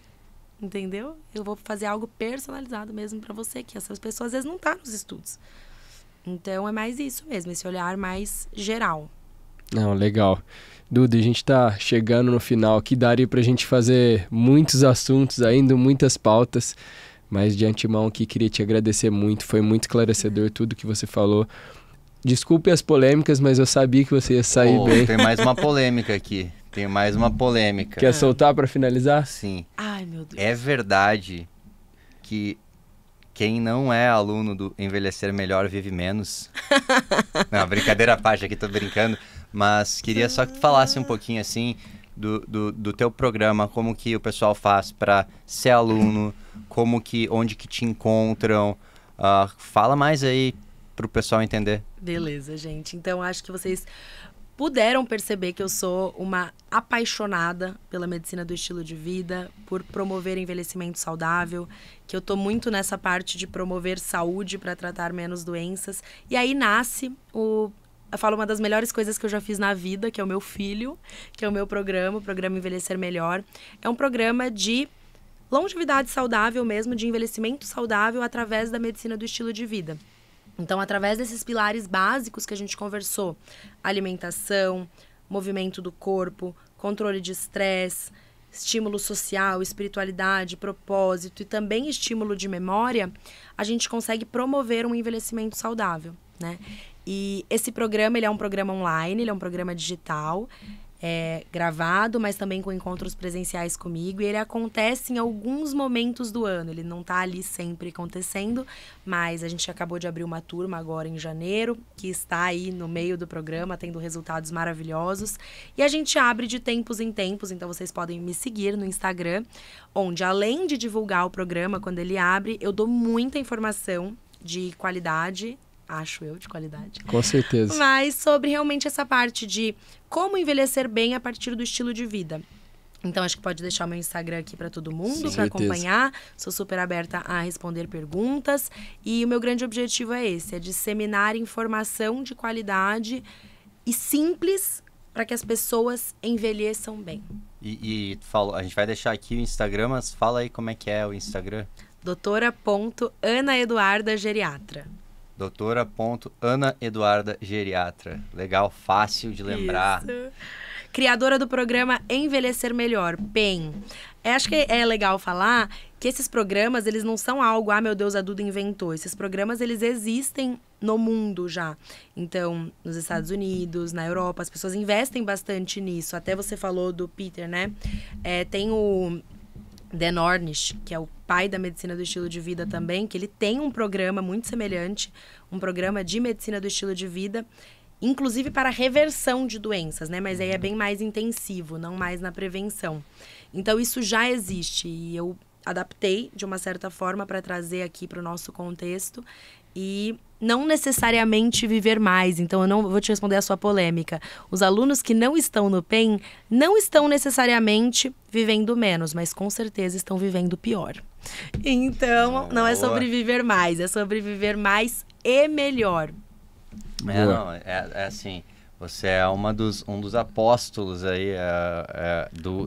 entendeu? Eu vou fazer algo personalizado mesmo para você, que essas pessoas às vezes não estão nos estudos. Então, é mais isso mesmo, esse olhar mais geral. Não, legal. Duda, a gente tá chegando no final aqui, daria pra gente fazer muitos assuntos ainda, muitas pautas, mas de antemão aqui queria te agradecer muito, foi muito esclarecedor tudo que você falou. Desculpe as polêmicas, mas eu sabia que você ia sair bem. Tem mais uma polêmica aqui, tem mais uma polêmica. Quer soltar pra finalizar? Sim. Ai, meu Deus. É verdade que quem não é aluno do Envelhecer Melhor vive menos? Não, brincadeira à parte aqui, tô brincando. Mas queria só que tu falasse um pouquinho, assim, do teu programa, como que o pessoal faz para ser aluno, onde que te encontram. Fala mais aí pro pessoal entender. Beleza, gente. Então, acho que vocês puderam perceber que eu sou uma apaixonada pela medicina do estilo de vida, por promover envelhecimento saudável, que eu tô muito nessa parte de promover saúde para tratar menos doenças. E aí nasce eu falo uma das melhores coisas que eu já fiz na vida, que é o meu filho, que é o meu programa, o programa Envelhecer Melhor. É um programa de longevidade saudável mesmo, de envelhecimento saudável através da medicina do estilo de vida. Então, através desses pilares básicos que a gente conversou, alimentação, movimento do corpo, controle de estresse, estímulo social, espiritualidade, propósito e também estímulo de memória, a gente consegue promover um envelhecimento saudável, né? E esse programa, ele é um programa online, ele é um programa digital, gravado, mas também com encontros presenciais comigo. E ele acontece em alguns momentos do ano. Ele não está ali sempre acontecendo, mas a gente acabou de abrir uma turma agora em janeiro, que está aí no meio do programa, tendo resultados maravilhosos. E a gente abre de tempos em tempos, então vocês podem me seguir no Instagram, onde além de divulgar o programa, quando ele abre, eu dou muita informação de qualidade, acho eu, de qualidade. Com certeza. Mas sobre realmente essa parte de como envelhecer bem a partir do estilo de vida. Então, acho que pode deixar o meu Instagram aqui para todo mundo, para acompanhar. Sou super aberta a responder perguntas. E o meu grande objetivo é esse, é disseminar informação de qualidade e simples para que as pessoas envelheçam bem. E a gente vai deixar aqui o Instagram, mas fala aí como é que é o Instagram. doutora.anaeduardageriatra. doutora.anaeduardageriatra. Legal, fácil de lembrar. Isso. Criadora do programa Envelhecer Melhor, PEN. Acho que é legal falar que esses programas, eles não são algo, meu Deus, a Duda inventou. Esses programas, eles existem no mundo já. Então, nos Estados Unidos, na Europa, as pessoas investem bastante nisso. Até você falou do Peter, né? Tem o Dan Ornish, que é o pai da medicina do estilo de vida também, que ele tem um programa muito semelhante, um programa de medicina do estilo de vida, inclusive para reversão de doenças, né? Mas aí é bem mais intensivo, não mais na prevenção. Então, isso já existe e eu adaptei de uma certa forma para trazer aqui para o nosso contexto e não necessariamente viver mais. Então, eu não vou te responder a sua polêmica. Os alunos que não estão no PEN não estão necessariamente vivendo menos, mas com certeza estão vivendo pior. Então, não é sobre viver mais, é sobre viver mais e melhor. É assim, você é um dos apóstolos aí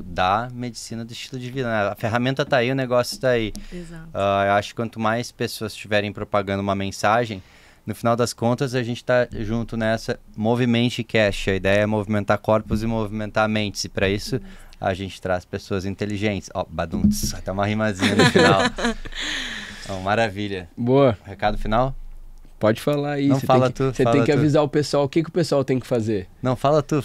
da medicina do estilo de vida, né? A ferramenta tá aí, o negócio tá aí. Exato. Eu acho que quanto mais pessoas estiverem propagando uma mensagem, no final das contas a gente tá junto nessa Movimente Cash. A ideia é movimentar corpos e movimentar mentes, e para isso a gente traz pessoas inteligentes. Baduntz, até uma rimazinha no final. Maravilha. Boa. Recado final? Pode falar aí. Não, fala tu. Você tem que avisar o pessoal o que o pessoal tem que fazer. Não, fala tu.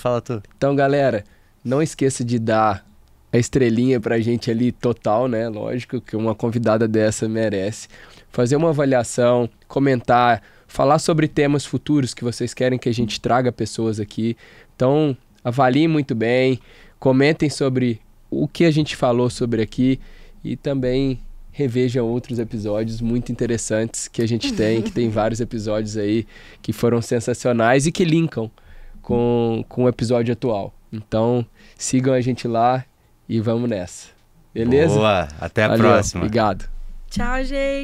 Então, galera, não esqueça de dar a estrelinha pra gente ali total, né? Lógico que uma convidada dessa merece. Fazer uma avaliação, comentar, falar sobre temas futuros que vocês querem que a gente traga pessoas aqui. Então, avaliem muito bem, comentem sobre o que a gente falou sobre aqui e também revejam outros episódios muito interessantes que a gente tem, que tem vários episódios aí que foram sensacionais e que linkam com o episódio atual. Então, sigam a gente lá e vamos nessa. Beleza? Boa, até a Valeu, próxima. Obrigado. Tchau, gente.